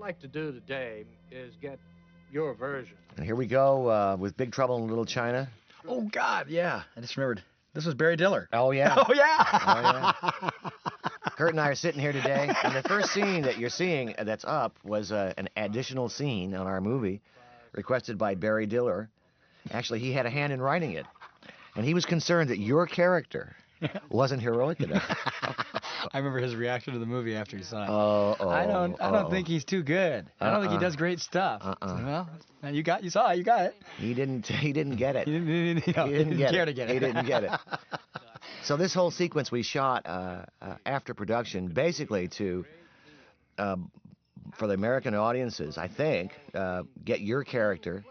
like to do today is get your version. And here we go with Big Trouble in Little China. Oh, God, yeah. I just remembered. This was Barry Diller. Oh, yeah. Oh, yeah. Oh, yeah. Kurt and I are sitting here today, and the first scene that you're seeing that's up was an additional scene on our movie requested by Barry Diller. Actually, he had a hand in writing it, and he was concerned that your character wasn't heroic enough. I remember his reaction to the movie after he saw it. I don't think he's too good. I don't think he does great stuff. Well, you saw it. You got it. He didn't get it. He didn't care to get it. He didn't get it. So this whole sequence we shot after production, basically to, for the American audiences, I think, get your character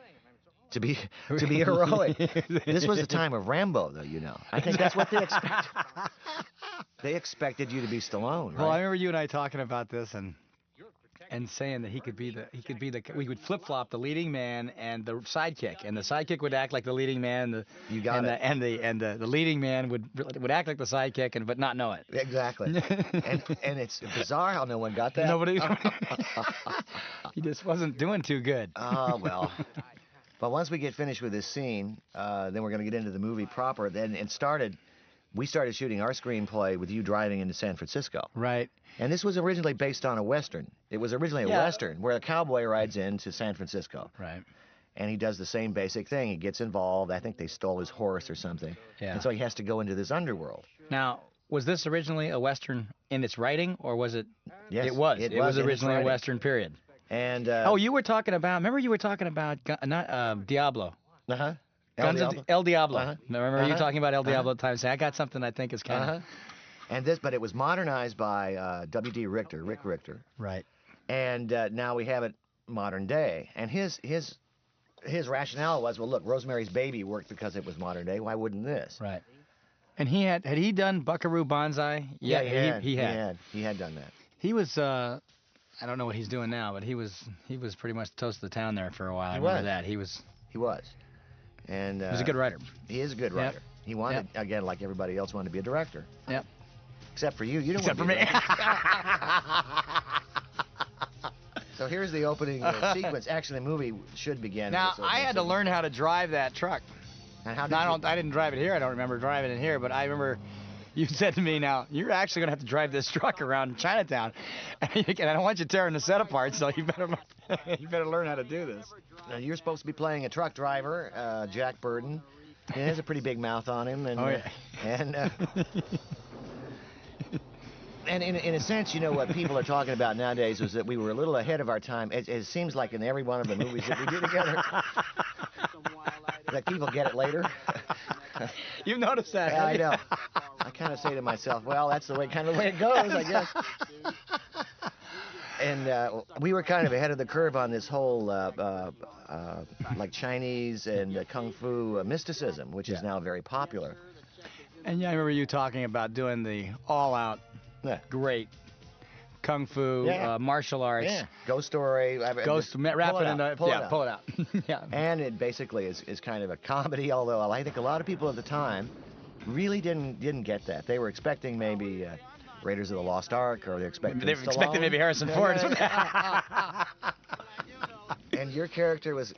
to be heroic. This was the time of Rambo, though, you know. I think that's what they expected. They expected you to be Stallone, right? Well, I remember you and I talking about this and saying that he could be we would flip-flop the leading man and the sidekick, and the sidekick would act like the leading man, and the leading man would act like the sidekick but not know it. Exactly. and it's bizarre how no one got that. Nobody. He just wasn't doing too good. Oh, well. But once we get finished with this scene, then we're going to get into the movie proper. Then we started shooting our screenplay with you driving into San Francisco. Right. And this was originally based on a Western. It was originally a Western where a cowboy rides into San Francisco. Right. And he does the same basic thing. He gets involved. I think they stole his horse or something. Yeah. And so he has to go into this underworld. Now, was this originally a Western in its writing, or was it? Yes. It was. It was originally a Western, period. And you were talking about. Remember, you were talking about not Diablo. Uh-huh. El Diablo. Uh-huh. Remember you talking about El Diablo at the time? Saying, I got something I think is kind of. But it was modernized by W.D. Rick Richter. Right. And now we have it modern day. And his rationale was, well, look, Rosemary's Baby worked because it was modern day. Why wouldn't this? Right. And had he done Buckaroo Banzai? Yeah, he had. He had done that. He was. I don't know what he's doing now, but he was pretty much the toast of the town there for a while. I remember that. He was. And he was a good writer. He is a good writer. He wanted, again, like everybody else, wanted to be a director. Yep. Except for you. You don't want to be a So here's the opening sequence. Actually, the movie should begin. Now, I had to learn how to drive that truck. And how did I didn't drive it here. I don't remember driving it here, but I remember you said to me, now, you're actually going to have to drive this truck around Chinatown, and I don't want you tearing the set apart, so you better learn how to do this. Now, you're supposed to be playing a truck driver, Jack Burton. He has a pretty big mouth on him, and and in a sense, you know, what people are talking about nowadays is that we were a little ahead of our time. It seems like in every one of the movies that we do together, that people get it later. You've noticed that? Yeah, I know. I kind of say to myself, well, that's the way it goes, I guess. And we were kind of ahead of the curve on this whole like Chinese and kung fu mysticism, which is now very popular. And I remember you talking about doing the all-out, great kung fu, martial arts. Yeah, ghost story. Wrap it in pull it out. Yeah. And it basically is kind of a comedy, although I think a lot of people at the time really didn't get that. They were expecting maybe Raiders of the Lost Ark, or they were expecting maybe Harrison Ford. And your character was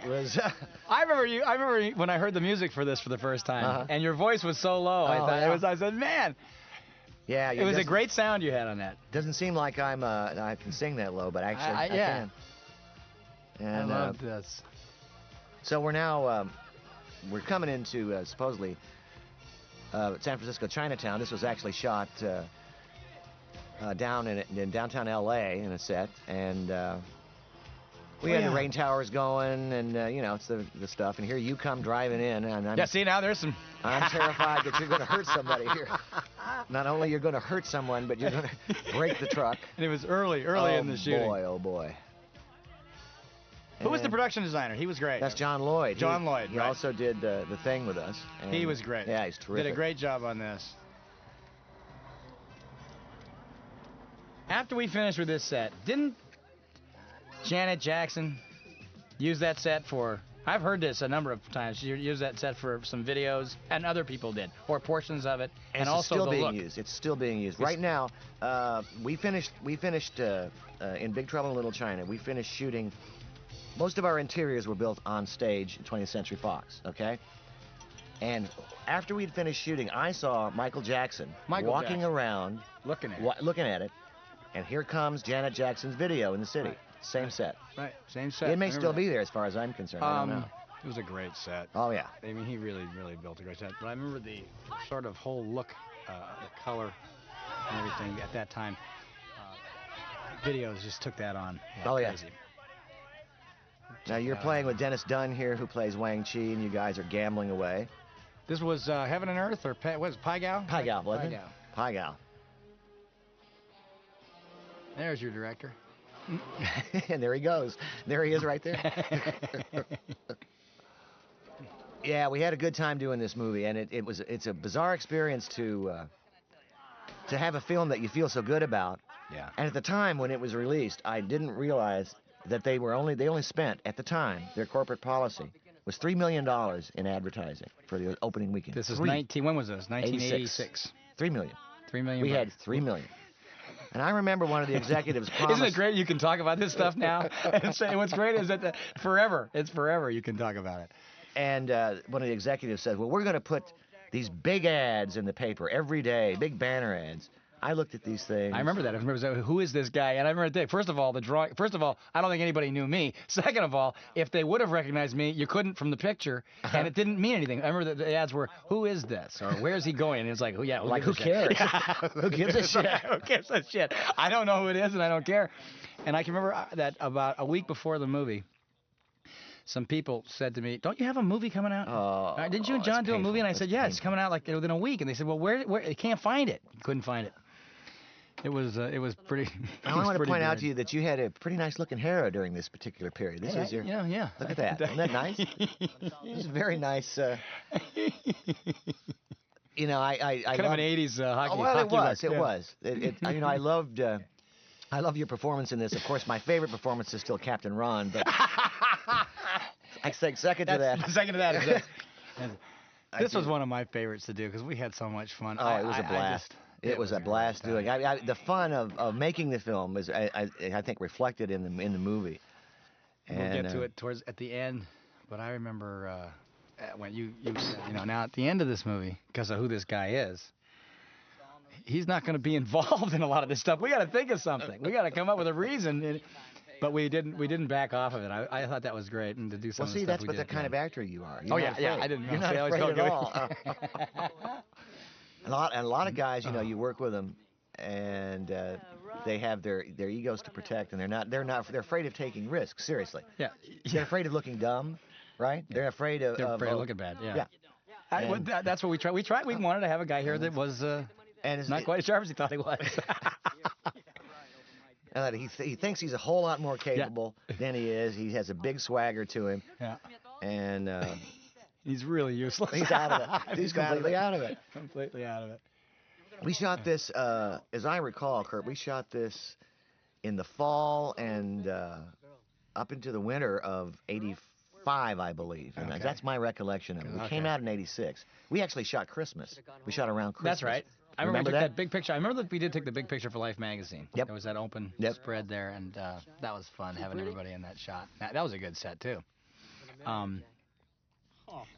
I remember when I heard the music for this for the first time, and your voice was so low. I said, man. Yeah, it was a great sound you had on that. Doesn't seem like I can sing that low, but actually I can. And, I love this. So we're now we're coming into supposedly San Francisco Chinatown. This was actually shot down in downtown L.A. in a set, and we had the rain towers going, and you know, it's the stuff. And here you come driving in, and see, now there's some. I'm terrified that you're going to hurt somebody here. Not only you're going to hurt someone, but you're going to break the truck. And it was early in the shooting. Oh boy. Who was the production designer? He was great. That's John Lloyd. He right. also did the thing with us. He was great. Yeah, he's terrific. Did a great job on this. After we finished with this set, didn't Janet Jackson use that set for I've heard this a number of times. You use that set for some videos, and other people did, or portions of it, and also still the being look. used. It's still being used. Right now, we finished in Big Trouble in Little China. We finished shooting. Most of our interiors were built on stage in 20th Century Fox. Okay. And after we'd finished shooting, I saw Michael Jackson walking around, looking at it. And here comes Janet Jackson's video in the city. Same set. Right, same set. It may still be there as far as I'm concerned. I don't know. It was a great set. Oh, yeah. I mean, he really built a great set. But I remember the sort of whole look, the color, and everything at that time. Videos just took that on. Oh, yeah. Crazy. Now, you're playing with Dennis Dunn here, who plays Wang Chi, and you guys are gambling away. This was Heaven and Earth, or what was it, Pai Gow? Pai Gow, wasn't it? Pai Gow. There's your director. And there he goes. There he is right there. Yeah, we had a good time doing this movie, and it's a bizarre experience to have a film that you feel so good about. Yeah. And at the time when it was released, I didn't realize that they only spent at the time, their corporate policy was $3 million in advertising for the opening weekend. This is when was this? 1986. 3 million. 3 million. We had 3 million. And I remember one of the executives promised... Isn't it great you can talk about this stuff now? And say what's great is that it's forever you can talk about it. And one of the executives said, well, we're going to put these big ads in the paper every day, big banner ads. I looked at these things. I remember that. I remember saying, who is this guy? And I remember first of all, the drawing. First of all, I don't think anybody knew me. Second of all, if they would have recognized me, you couldn't from the picture, and it didn't mean anything. I remember that the ads were, who is this? Or where's he going? And it's like, who cares? Who gives a shit? Who gives a shit? I don't know who it is, and I don't care. And I can remember that about a week before the movie, some people said to me, don't you have a movie coming out? Didn't you and John do a movie? And I said, yeah, it's coming out like within a week. And they said, well, where? You can't find it. Couldn't find it. It was pretty. I want to point out to you that you had a pretty nice looking hair during this particular period. This is your. Yeah. Look at that. Isn't that nice? This is very nice. You know, I kind of an '80s hockey. Oh, well, hockey it was. You know, I loved your performance in this. Of course, my favorite performance is still Captain Ron, but I say second to that. Second to that is this. This was one of my favorites to do because we had so much fun. Oh, it was a blast. It was a blast doing. The fun of making the film is, I think, reflected in the movie. And we'll get to it at the end, but I remember when you said, now at the end of this movie, because of who this guy is, he's not going to be involved in a lot of this stuff. We got to think of something. We got to come up with a reason. But we didn't back off of it. I thought that was great, and to do some. Well, see, that's what the kind of actor you are. I didn't. You're not afraid at all. A lot of guys, you work with them, and they have their egos to protect, and they're afraid of taking risks. Seriously. Yeah. They're afraid of looking dumb, right? Yeah. They're afraid of looking bad. Yeah. That's what we tried. We wanted to have a guy here that was not quite as sharp as he thought he was. He thinks he's a whole lot more capable than he is. He has a big swagger to him. Yeah. And he's really useless. He's out of it. He's completely out of it. Completely out of it. We shot this, as I recall, Kurt, we shot this in the fall and up into the winter of '85, I believe. And that's my recollection of it. We came out in '86. We actually shot Christmas. We shot around Christmas. That's right. I remember that big picture. I remember that we did take the big picture for Life magazine. Yep. There was that open spread there, and that was fun having everybody in that shot. That was a good set too.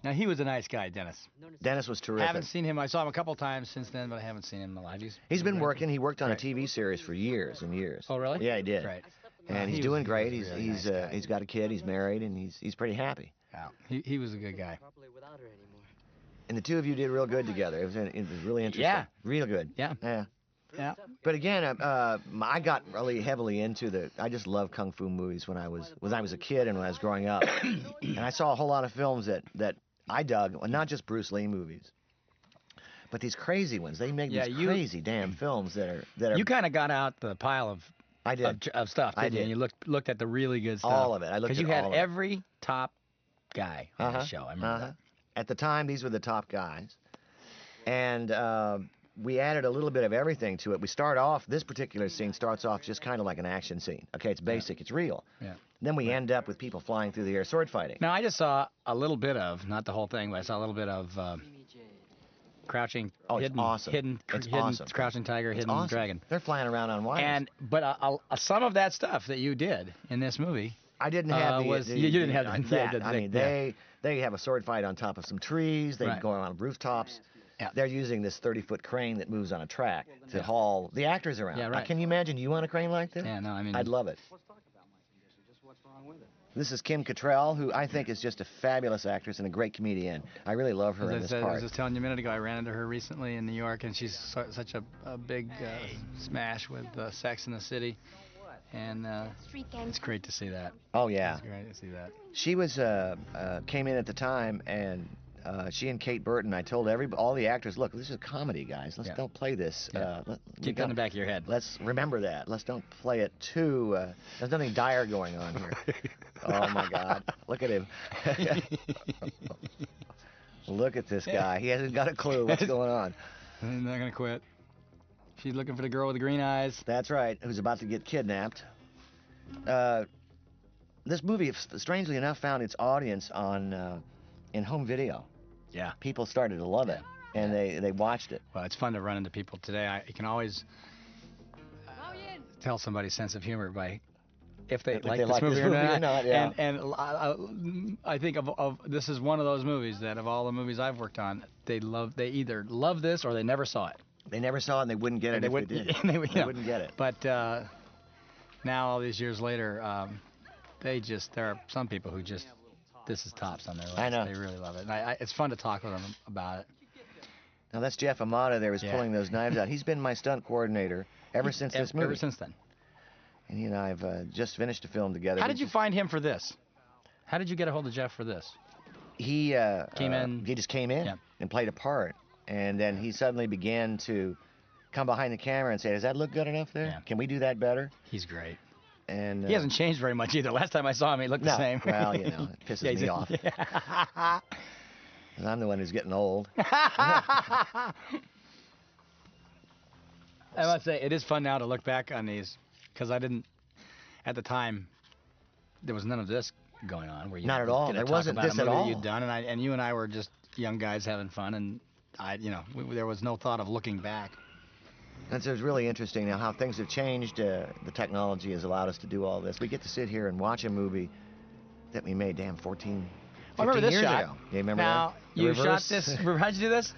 Now he was a nice guy, Dennis. Dennis was terrific. I haven't seen him. I saw him a couple times since then, but I haven't seen him alive. He's been working. He worked on a TV series for years and years. Oh, really? Yeah, he did. Right. And he's doing great. He's got a kid. He's married, and he's pretty happy. Yeah. He was a good guy. And the two of you did real good together. It was really interesting. Yeah. Real good. Yeah. Yeah. Yeah. But again, I got really heavily into I just loved kung fu movies when I was a kid and when I was growing up. And I saw a whole lot of films that I dug, not just Bruce Lee movies, but these crazy ones. They make these crazy damn films that are. You kind of got out the pile of. I did. Of stuff. I did. And you looked at the really good stuff. All of it. I looked at all of it. Because you had every top guy on the show. I remember that. At the time, these were the top guys. And we added a little bit of everything to it. This particular scene starts off just kind of like an action scene. Okay, it's basic, it's real. Yeah. Then we end up with people flying through the air sword fighting. Now, I just saw a little bit of, not the whole thing, but I saw a little bit of crouching, hidden, awesome. hidden, awesome. crouching tiger, hidden awesome. dragon. They're flying around on wires. But some of that stuff that you did in this movie, I didn't have you didn't have that. I mean, they have a sword fight on top of some trees. They go on rooftops. Yeah. They're using this 30-foot crane that moves on a track to haul the actors around. Yeah, right. Can you imagine you on a crane like this? Yeah, no, I mean, I'd love it. This is Kim Cattrall, who I think is just a fabulous actress and a great comedian. I really love her in this part. I was just telling you a minute ago, I ran into her recently in New York, and she's such a big smash with Sex in the City. And it's great to see that. Oh, yeah. It's great to see that. She was came in at the time, and she and Kate Burton, I told all the actors, look, this is a comedy, guys. Let's don't play this. Yeah. Keep that in the back of your head. Let's remember that. Let's don't play it too. There's nothing dire going on here. Oh, my God. Look at him. Look at this guy. He hasn't got a clue what's going on. He's not going to quit. She's looking for the girl with the green eyes. That's right, who's about to get kidnapped. This movie, strangely enough, found its audience in home video. Yeah. People started to love it, and they watched it. Well, it's fun to run into people today. You can always tell somebody's sense of humor by if they like this movie or not. Yeah. And I think of this is one of those movies that of all the movies I've worked on, they either love this or they never saw it. They never saw it, and they wouldn't get it if they did. They wouldn't get it. But now, all these years later, there are some people who just, this is tops on their list. I know. They really love it. And it's fun to talk with them about it. Now, that's Jeff Amata there, was pulling those knives out. He's been my stunt coordinator ever since this movie. Ever since then. And he and I have just finished a film together. How did you find him for this? How did you get a hold of Jeff for this? He came in. He just came in and played a part. And then he suddenly began to come behind the camera and say, does that look good enough there? Yeah. Can we do that better? He's great. And he hasn't changed very much either. Last time I saw him, he looked the same. Well, it pisses me off. Yeah. I'm the one who's getting old. I must say, it is fun now to look back on these, because I didn't, at the time, there was none of this going on. Where you Not at all. There wasn't this at all. You'd done, and you and I were just young guys having fun, and there was no thought of looking back. And so it's really interesting now how things have changed. The technology has allowed us to do all this. We get to sit here and watch a movie that we made, 15 years ago. You remember now, that? You shot this. How'd you do this?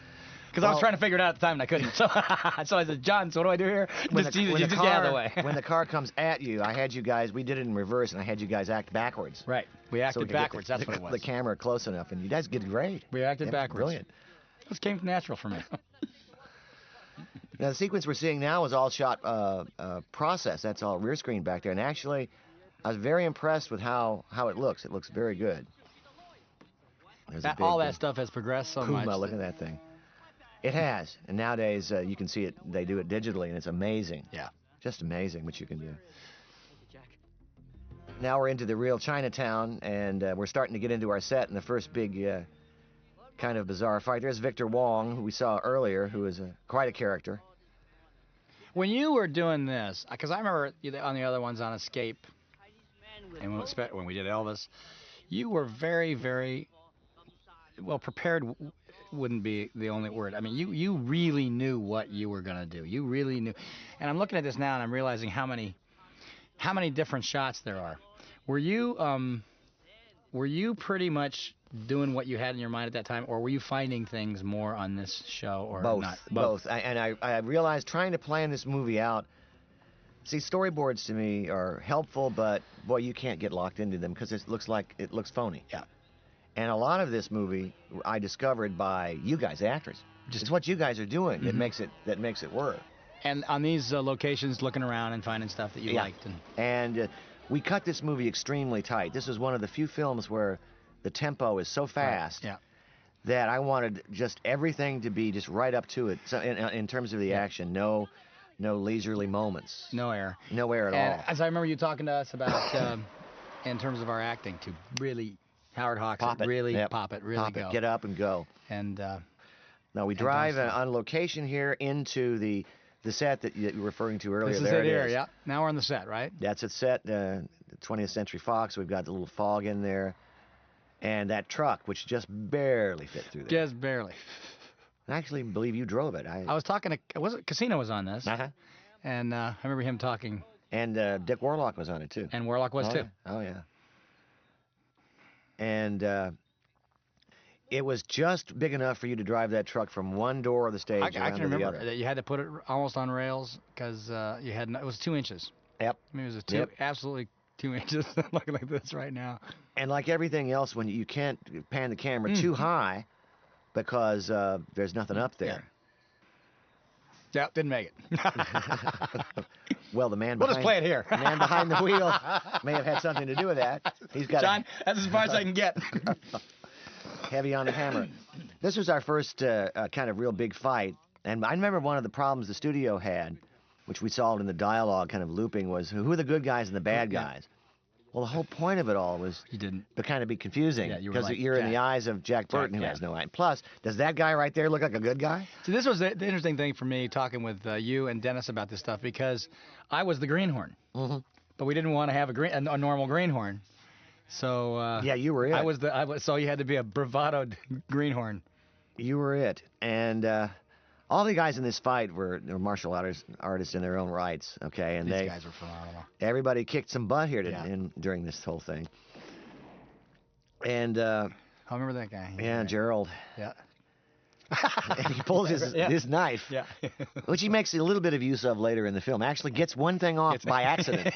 Because I was trying to figure it out at the time and I couldn't. So I said, John, so what do I do here? Just get out of the way. When the car comes at you, I had you guys, we did it in reverse, and I had you guys act backwards. Right. We acted backwards. That's what it was. The camera close enough, and you guys did great. We acted backwards. Brilliant. This came natural for me. Now, the sequence we're seeing now is all shot process. That's all rear screen back there. And actually, I was very impressed with how it looks. It looks very good. All that stuff has progressed so much. Look at that thing. It has. And nowadays, you can see it. They do it digitally, and it's amazing. Yeah. Just amazing what you can do. Now we're into the real Chinatown, and we're starting to get into our set, and the first big kind of bizarre fight. There's Victor Wong, who we saw earlier, who is quite a character. When you were doing this, because I remember on the other ones on Escape, and when we did Elvis, you were very, very well prepared. Wouldn't be the only word. I mean, you really knew what you were gonna do. You really knew. And I'm looking at this now, and I'm realizing how many different shots there are. Were you pretty much doing what you had in your mind at that time, or were you finding things more on this show, or not? Both. I realized trying to plan this movie out. See, storyboards to me are helpful, but boy, you can't get locked into them because it looks phony. Yeah. And a lot of this movie I discovered by you guys, the actors. It's what you guys are doing that makes it work. And on these locations, looking around and finding stuff that you liked. And we cut this movie extremely tight. This is one of the few films where the tempo is so fast that I wanted just everything to be just right up to it. So in terms of the action, no leisurely moments. No air. No air at all. As I remember you talking to us about, in terms of our acting, to really Howard Hawks, pop it, really pop it, really go. Get up and go. And now we drive on location here into the the set that you were referring to earlier. This is there it here, is. yeah. Now we're on the set, right? That's it set, 20th Century Fox. We've got the little fog in there. And that truck, which just barely fit through there. Just barely. I actually believe you drove it. I was talking to, Casino was on this. Uh-huh. And I remember him talking. And Dick Warlock was on it, too. And Warlock was, too. Yeah. Oh, yeah. And it was just big enough for you to drive that truck from one door of the stage I around can to the remember other. that you had to put it almost on rails because you had it was 2 inches. Yep. I mean, it was absolutely 2 inches. Looking like this right now. And like everything else, when you can't pan the camera too high because there's nothing up there. Yeah, didn't make it. Well, the man We'll behind, just play it here. the man behind the wheel may have had something to do with that. He's got John, that's as far as I can get. Heavy on the hammer. This was our first kind of real big fight. And I remember one of the problems the studio had, which we solved in the dialogue kind of looping, was who are the good guys and the bad guys? Well, the whole point of it all was to kind of be confusing because like, you're in the eyes of Jack Burton, who has no eye. Plus, does that guy right there look like a good guy? So this was the interesting thing for me talking with you and Dennis about this stuff because I was the greenhorn, but we didn't want to have a normal greenhorn. So yeah, you were it. So you had to be a bravado greenhorn. You were it, and all the guys in this fight were martial artists in their own rights. Okay, and these guys were phenomenal. Everybody kicked some butt here during this whole thing. And I remember that guy. Yeah, Gerald. Yeah. And he pulls his knife, which he makes a little bit of use of later in the film. Actually gets one thing off by accident.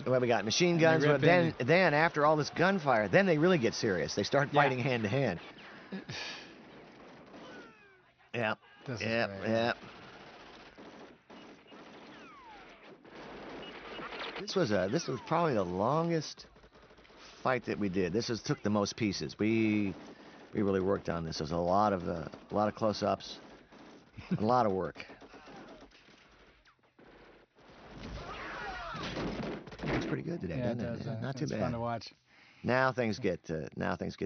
Well, we got machine guns, but then after all this gunfire, then they really get serious. They start fighting hand to hand. Yeah. Yeah. This was probably the longest fight that we did. This took the most pieces. We really worked on this. There's a lot of close-ups, a lot of work. It's pretty good today, doesn't it? Not too bad. It's fun to watch. Now things get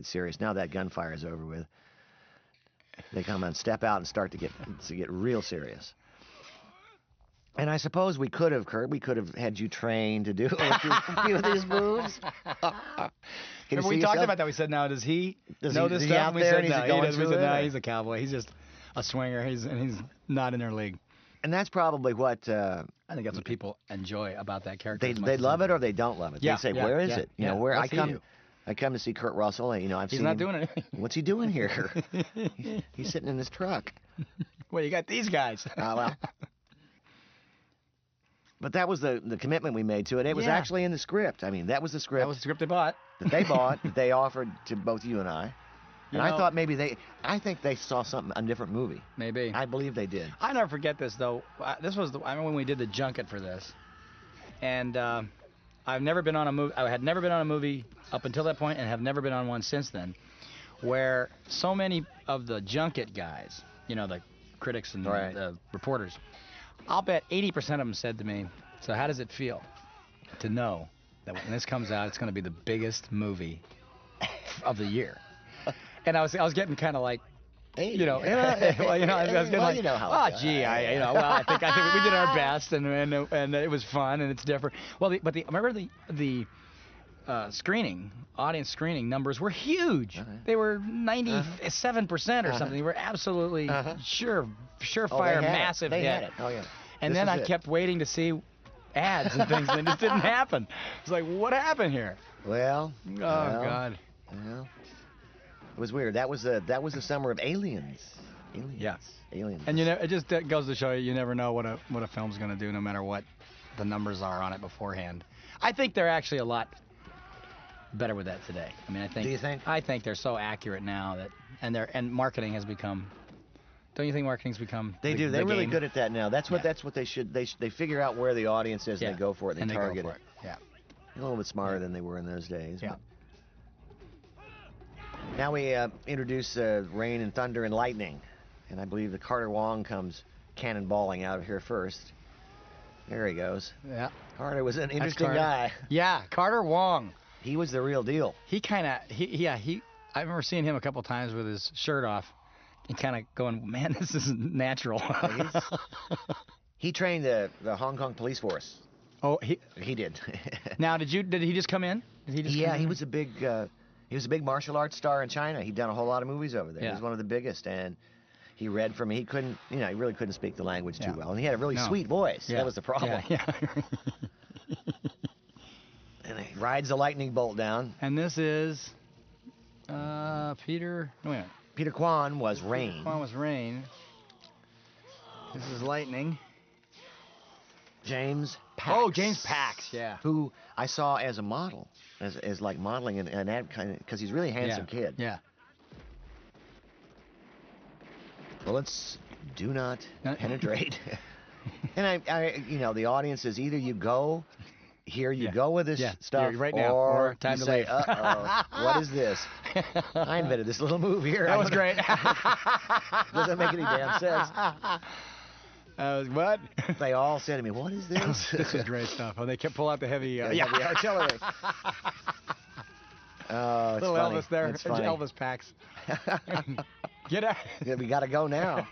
serious. Now that gunfire is over with, they come and step out and start to get real serious. And I suppose we could have, Kurt, had you trained to do a few of these moves. Remember we talked about that. We said, now does he know this stuff? And we said, no, he doesn't. We said, no, he's a cowboy. He's just a swinger. He's not in their league. And that's probably what I think that's what people enjoy about that character. They love it or they don't love it. They say, where is it? You know, where I come to see Kurt Russell. And, I've seen he's not doing anything. What's he doing here? He's sitting in his truck. Well, you got these guys. Well. But that was the commitment we made to it. It was actually in the script. I mean, that was the script. That was the script they bought. That they bought. That they offered to both you and I. And I thought maybe I think they saw a different movie. Maybe. I believe they did. I never forget this, though. I remember when we did the junket for this. And I've never been on a movie. I had never been on a movie up until that point and have never been on one since then, where so many of the junket guys, the critics and the reporters, I'll bet 80% of them said to me, so how does it feel to know that when this comes out, it's going to be the biggest movie of the year? And I was getting kind of like, I was getting like, oh, gee, I think we did our best, and it was fun, and it's different. Well, remember the audience screening numbers were huge. They were 97% or something. They were absolutely surefire, massive hit. Had it. Oh yeah. And then I kept waiting to see ads and things, and it just didn't happen. It's like, what happened here? Well. God. Well. It was weird. That was the summer of Aliens. Yeah. Aliens. And it just goes to show you never know what a film's going to do, no matter what the numbers are on it beforehand. I think they're actually a lot better with that today. I mean, I think. Do you think? I think they're so accurate now and marketing has become. Don't you think marketing's become? They do. They're really game? Good at that now. That's what they should. They figure out where the audience is and they go for it. And they target it. Yeah. A little bit smarter than they were in those days. Yeah. Now we introduce rain and thunder and lightning, and I believe the Carter Wong comes cannonballing out of here first. There he goes. Yeah. Carter was an interesting guy. Yeah, Carter Wong. He was the real deal. I remember seeing him a couple times with his shirt off, and kind of going, man, this isn't natural. He trained the Hong Kong police force. Oh, he did. Now, did he just come in? Did he just come in? He was a big martial arts star in China. He'd done a whole lot of movies over there. Yeah. He was one of the biggest, and he read for me. He couldn't, he really couldn't speak the language too well, and he had a really sweet voice. Yeah. That was the problem. Yeah. And he rides the lightning bolt down. And this is Peter. Wait a minute. Peter Kwan was Rain. Kwan was Rain. This is Lightning. James Pax. Oh, James Pax, yeah. Who I saw as a model, as like modeling in an ad kind of, because he's a really handsome kid. Yeah. Bullets do not penetrate. And I, the audience is either you go, here you go with this stuff, right now, or time you to say, leave. what is this? I invented this little move here. That was great. Doesn't make any damn sense. What? They all said to me, what is this? This is great stuff. Oh, they kept pull out the heavy, heavy artillery. Oh, it's little funny. Elvis there. It's funny. Elvis Pax. Get out. Yeah, we got to go now.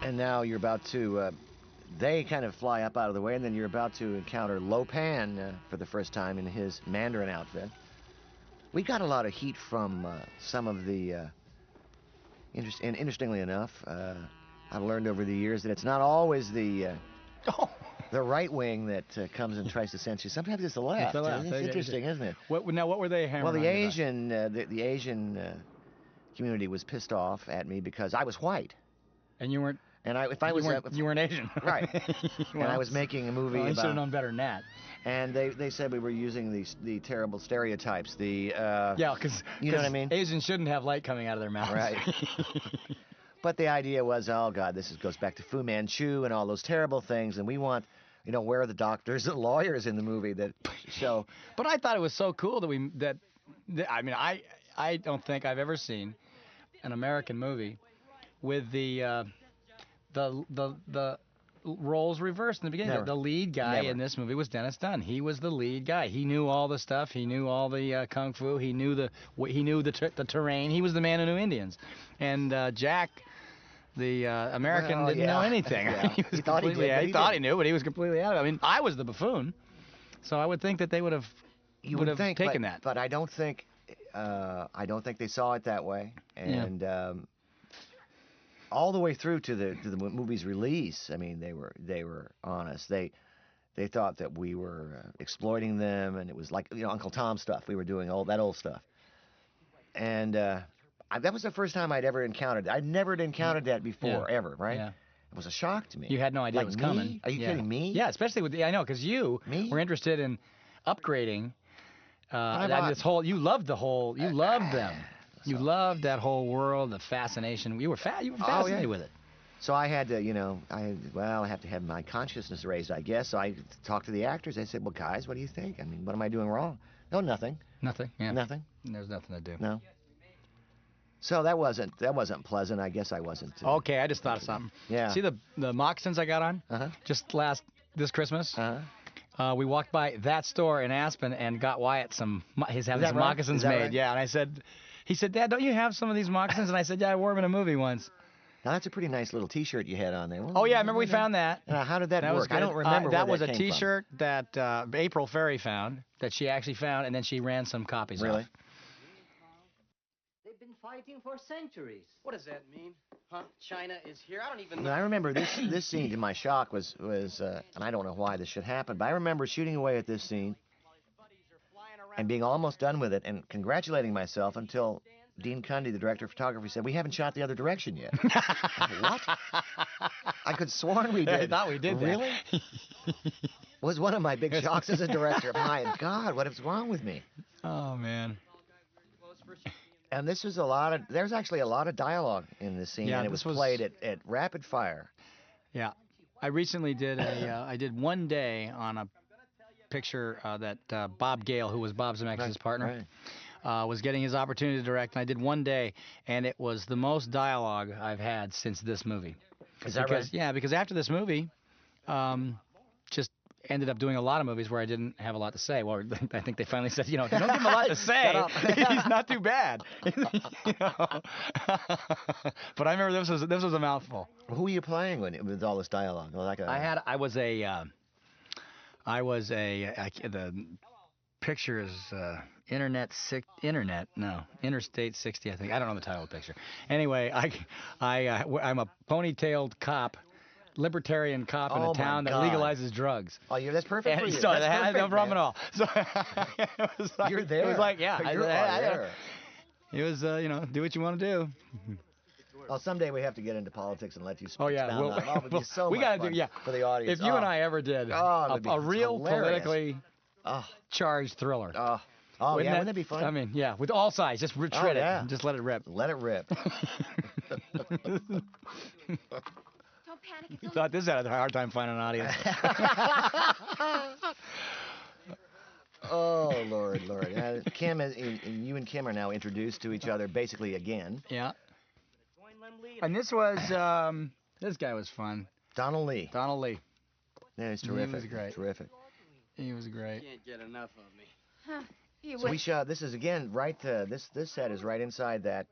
And now you're about to, they kind of fly up out of the way, and then you're about to encounter Lo Pan for the first time in his Mandarin outfit. We got a lot of heat from some of the, interestingly enough, I've learned over the years that it's not always the right wing that comes and tries to censor. Sometimes it's the left. It's interesting, isn't it? What were they hammering? Well, the Asian community was pissed off at me because I was white. And you weren't. And you weren't Asian. Right. And I was making a movie about. You about. should have known better than that. And they said we were using the terrible stereotypes. Yeah, because you know what I mean. Asians shouldn't have light coming out of their mouths. Right. But the idea was, oh God, goes back to Fu Manchu and all those terrible things, and we want, where are the doctors and lawyers in the movie that show? But I thought it was so cool that I don't think I've ever seen an American movie with the roles reversed in the beginning. Never. The lead guy in this movie was Dennis Dunn. He was the lead guy. He knew all the stuff. He knew all the kung fu. He knew the terrain. He was the man who knew Indians. And Jack, the American, didn't know anything. Yeah. He thought he knew, but he was completely out of it. I mean, I was the buffoon, so I would think that they would have taken that. But I don't think they saw it that way. And all the way through to the movie's release, I mean, they were honest. They thought that we were exploiting them, and it was like Uncle Tom stuff. We were doing all that old stuff, and that was the first time I'd ever encountered. I'd never encountered that before, ever. Right? Yeah. It was a shock to me. You had no idea it was coming. Are you kidding me? Yeah, especially with I know, because you were interested in upgrading. You loved them. You loved that whole world, the fascination. You were fascinated with it. So I had to, I have to have my consciousness raised, I guess. So I talked to the actors. I said, well, guys, what do you think? I mean, what am I doing wrong? No, nothing. Nothing. Yeah. Nothing. There's nothing to do. No. So that wasn't pleasant. I guess I wasn't. Okay, I just thought of something. Yeah. See the moccasins I got on? Just this Christmas? We walked by that store in Aspen and got Wyatt some moccasins made. Right? Yeah, and he said, Dad, don't you have some of these moccasins? And I said, yeah, I wore them in a movie once. Now, that's a pretty nice little T-shirt you had on there. Oh, yeah, I remember we found that. How did that work? I don't remember that where was that a came T-shirt that April Ferry found, that she actually found, and then she ran some copies off. Really? They've been fighting for centuries. What does that mean? Huh? China is here? I don't even know. Now, I remember this scene, to my shock, was and I don't know why this should happen, but I remember shooting away at this scene and being almost done with it and congratulating myself until Dean Cundy, the director of photography, said, we haven't shot the other direction yet. What? I could sworn we did. I thought we did that. Really? Was one of my big shocks as a director. My God, what is wrong with me? Oh, man. And this was there's actually a lot of dialogue in this scene, and it was played at rapid fire. Yeah. I recently did I did one day on a picture that Bob Gale, who was Bob Zemeckis' partner, was getting his opportunity to direct, and I did one day, and it was the most dialogue I've had since this movie. Is that right? Yeah, because after this movie, just ended up doing a lot of movies where I didn't have a lot to say. Well, I think they finally said, don't give him a lot to say. He's not too bad. But I remember this was a mouthful. Who were you playing with all this dialogue? The picture is Interstate 60, I think. I don't know the title of the picture. Anyway, I'm a ponytailed cop, libertarian cop in a town that legalizes drugs. Oh, that's perfect for you. So that's perfect, no problem at all. So you're there. It was like, yeah, you're there. It was, do what you want to do. Well, someday we have to get into politics and let you speak. Oh yeah, we got to do for the audience. If you and I ever did a real politically charged thriller. Wouldn't that be fun? I mean, yeah, with all sides, just shred it, just let it rip. Let it rip. You thought this had a hard time finding an audience. Oh, Lord. Kim, you and Kim are now introduced to each other basically again. Yeah. And this was, this guy was fun. Donald Lee. Yeah, he's terrific. He was great. Terrific. He was great. Can't get enough of me. Huh. So we shot. This is again right. This set is right inside that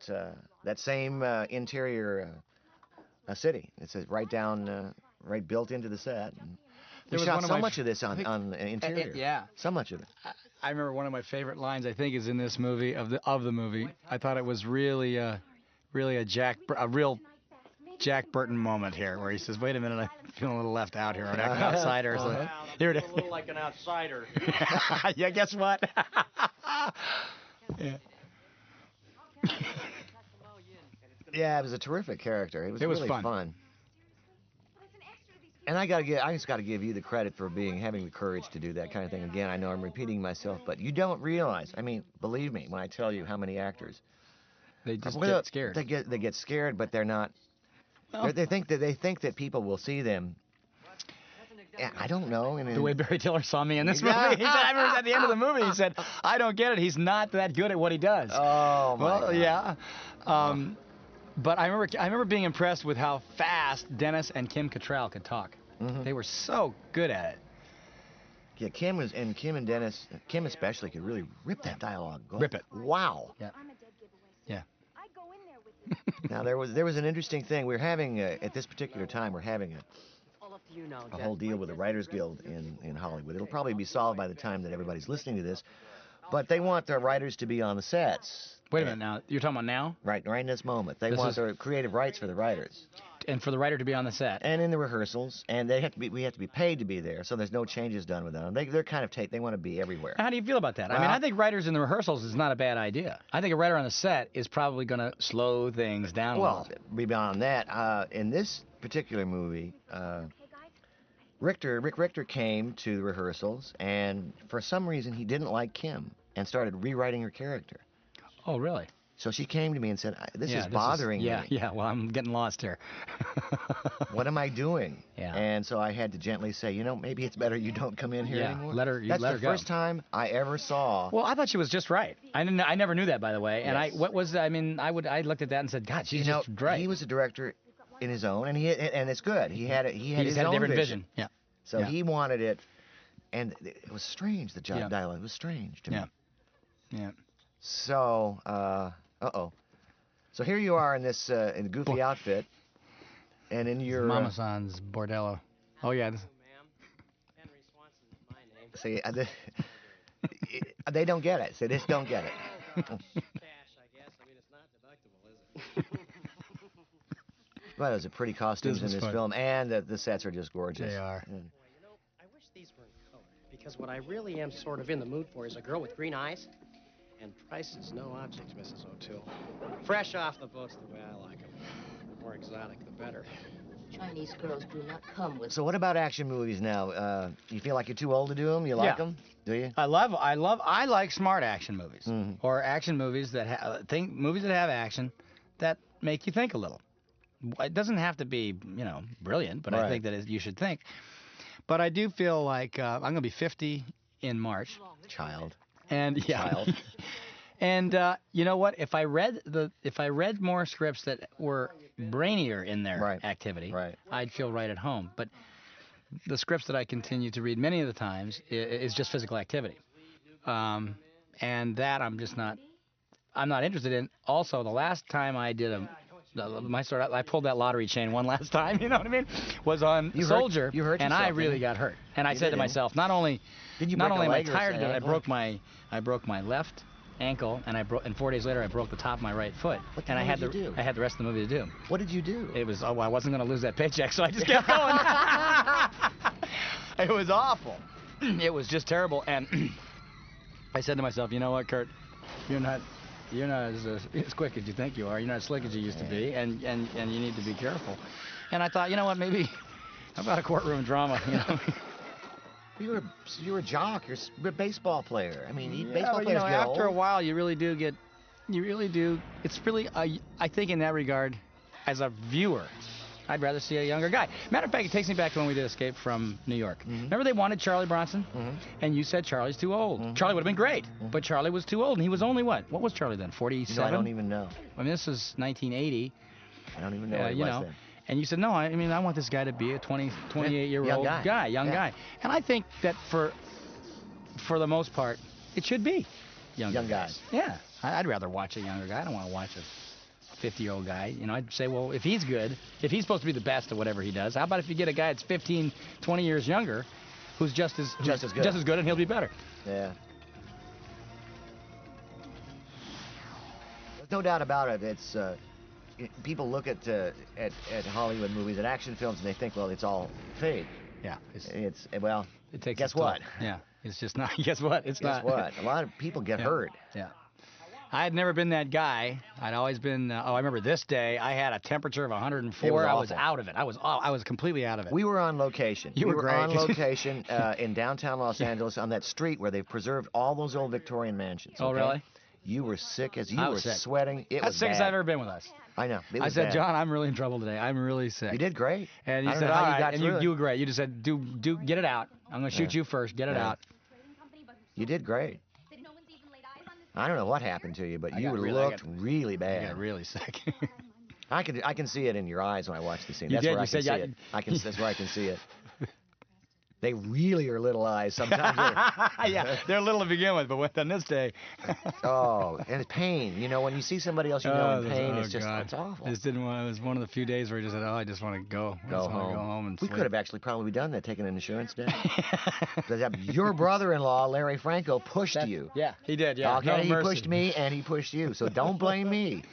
same interior city. It's right down, right built into the set. We shot so much of this on the interior. Yeah. So much of it. I remember one of my favorite lines. I think is in this movie of the movie. I thought it was really a real Jack Burton moment here, where he says, "Wait a minute, I'm feeling a little left out here. I'm an outsider." So, here it is. A little like an outsider. Yeah, guess what? Yeah. Yeah, it was a terrific character. It was really fun. And I just got to give you the credit for having the courage to do that kind of thing. Again, I know I'm repeating myself, but you don't realize. I mean, believe me when I tell you how many actors. They just get scared. They get scared, but they're not. Well, they think that people will see them. I don't know. The way Barry Diller saw me in this movie. He said, I remember at the end of the movie, he said, "I don't get it. He's not that good at what he does." Oh my God. Yeah. But I remember being impressed with how fast Dennis and Kim Cattrall could talk. Mm-hmm. They were so good at it. Yeah, Kim and Dennis, Kim especially, could really rip that dialogue. Rip it. Wow. Yeah. Yeah. Now there was an interesting thing. We're having at this particular time we're having a whole deal with the Writers Guild in Hollywood. It'll probably be solved by the time that everybody's listening to this. But they want their writers to be on the sets. Wait a minute now. You're talking about now? Right in this moment. They want their creative rights for the writers. And for the writer to be on the set. And in the rehearsals. And we have to be paid to be there, so there's no changes done with them. They're kind of they want to be everywhere. How do you feel about that? I mean, I think writers in the rehearsals is not a bad idea. I think a writer on the set is probably going to slow things down a little. Well, beyond that, in this particular movie, Rick Richter came to the rehearsals, and for some reason he didn't like Kim and started rewriting her character. Oh, really? So she came to me and said, this is bothering me. Yeah, well, I'm getting lost here. What am I doing? Yeah. And so I had to gently say, maybe it's better you don't come in here anymore. That's the first time I ever saw. Well, I thought she was just right. I never knew that, by the way. And I looked at that and said, God, she's just right. He was a director in his own, and it's good. He had his own different vision. Yeah. So he wanted it, and it was strange. The dialogue was strange to me. Yeah. So, So here you are in this in a goofy outfit, and in your Mama San's bordello. Oh yeah. See, they don't get it. So they just don't get it. Cash, I guess. I mean, it's not deductible, is it? Well, there's a pretty costumes in this film, and the sets are just gorgeous. They are. I wish these were in color, because what I really am sort of in the mood for is a girl with green eyes. And price is no object, Mrs. O'Toole. Fresh off the boats the way I like them. The more exotic, the better. Chinese girls do not come with... So what about action movies now? You feel like you're too old to do them? You like them? Do you? I like smart action movies. Mm-hmm. Or action movies that have action that make you think a little. It doesn't have to be, brilliant, but I think that you should think. But I do feel like I'm going to be 50 in March. Child. And Child. And you know what? If I read more scripts that were brainier in their activity, I'd feel right at home. But the scripts that I continue to read many of the times is just physical activity, and that I'm not interested in. Also, the last time I did I pulled that lottery chain one last time, you know what I mean, was on Soldier, you hurt and yourself, I really got hurt. And I said to myself, not only am I tired of it, I broke my left ankle, and 4 days later I broke the top of my right foot. And I had the rest of the movie to do. What did you do? It was, I wasn't going to lose that paycheck, so I just kept going. It was awful. It was just terrible. And I said to myself, you know what, Kurt, you're not as quick as you think you are. You're not as slick as you used to be, and you need to be careful. And I thought, you know what, maybe how about a courtroom drama, you know? You were a jock. You're a baseball player. I mean, baseball players get after old. a while, you really do. It's really, I think in that regard, as a viewer, I'd rather see a younger guy. Matter of fact, it takes me back to when we did Escape from New York. Mm-hmm. Remember they wanted Charlie Bronson? Mm-hmm. And you said Charlie's too old. Mm-hmm. Charlie would have been great, but Charlie was too old, and he was only what? What was Charlie then, 47? You know, I don't even know. I mean, this is 1980. I don't even know what he was then. And you said, no, I mean, I want this guy to be a 28-year-old young guy. And I think that for the most part, it should be young guys. Yeah, I'd rather watch a younger guy. I don't want to watch a 50-year-old guy. You know, I'd say, well, if he's good, if he's supposed to be the best at whatever he does, how about if you get a guy that's 15, 20 years younger, who's just as good, and he'll be better. Yeah. There's no doubt about it. It's people look at Hollywood movies, at action films, and they think, well, it's all fake. Yeah. It takes guess what? Yeah. It's just not. Guess what? It's not. Guess what? A lot of people get hurt. Yeah. I had never been that guy. I'd always been. I remember this day. I had a temperature of 104. I was out of it. I was completely out of it. We were on location. You were great. On location in downtown Los Angeles on that street where they've preserved all those old Victorian mansions. Oh, really? You were sick as you were sweating. It was sick as I've ever been with us. I know. I said, John, I'm really in trouble today. I'm really sick. You did great. And you said, all right. And you were great. You just said, get it out. I'm going to shoot you first. Get it out. You did great. I don't know what happened to you, but you looked really bad. I got really sick. I can see it in your eyes when I watch the scene. That's where I can see it. That's where I can see it. They really are little eyes sometimes. Yeah, they're little to begin with, but on this day. Oh, and pain. You know, when you see somebody else you know in pain, it's awful. It was one of the few days where you just said, I just want to go. Go home and sleep. We could have actually probably done that, taken an insurance day. Because your brother-in-law, Larry Franco, pushed you. Yeah, he did, yeah. Okay, he pushed me and he pushed you, so don't blame me.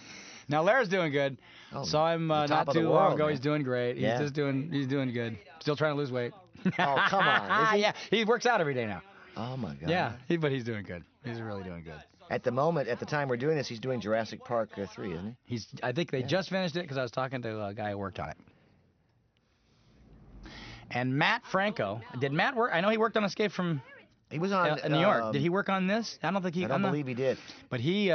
Now, Larry's doing good. Saw him not too long ago. He's doing great. He's doing good. Still trying to lose weight. Oh, come on. Is he? Yeah, he works out every day now. Oh, my God. Yeah, but he's doing good. He's really doing good. At the time we're doing this, he's doing Jurassic Park 3, isn't he? I think they just finished it because I was talking to a guy who worked on it. And Matt Franco, did Matt work? I know he worked on Escape from He was on New York. Did he work on this? I don't think he. I don't believe he did. But we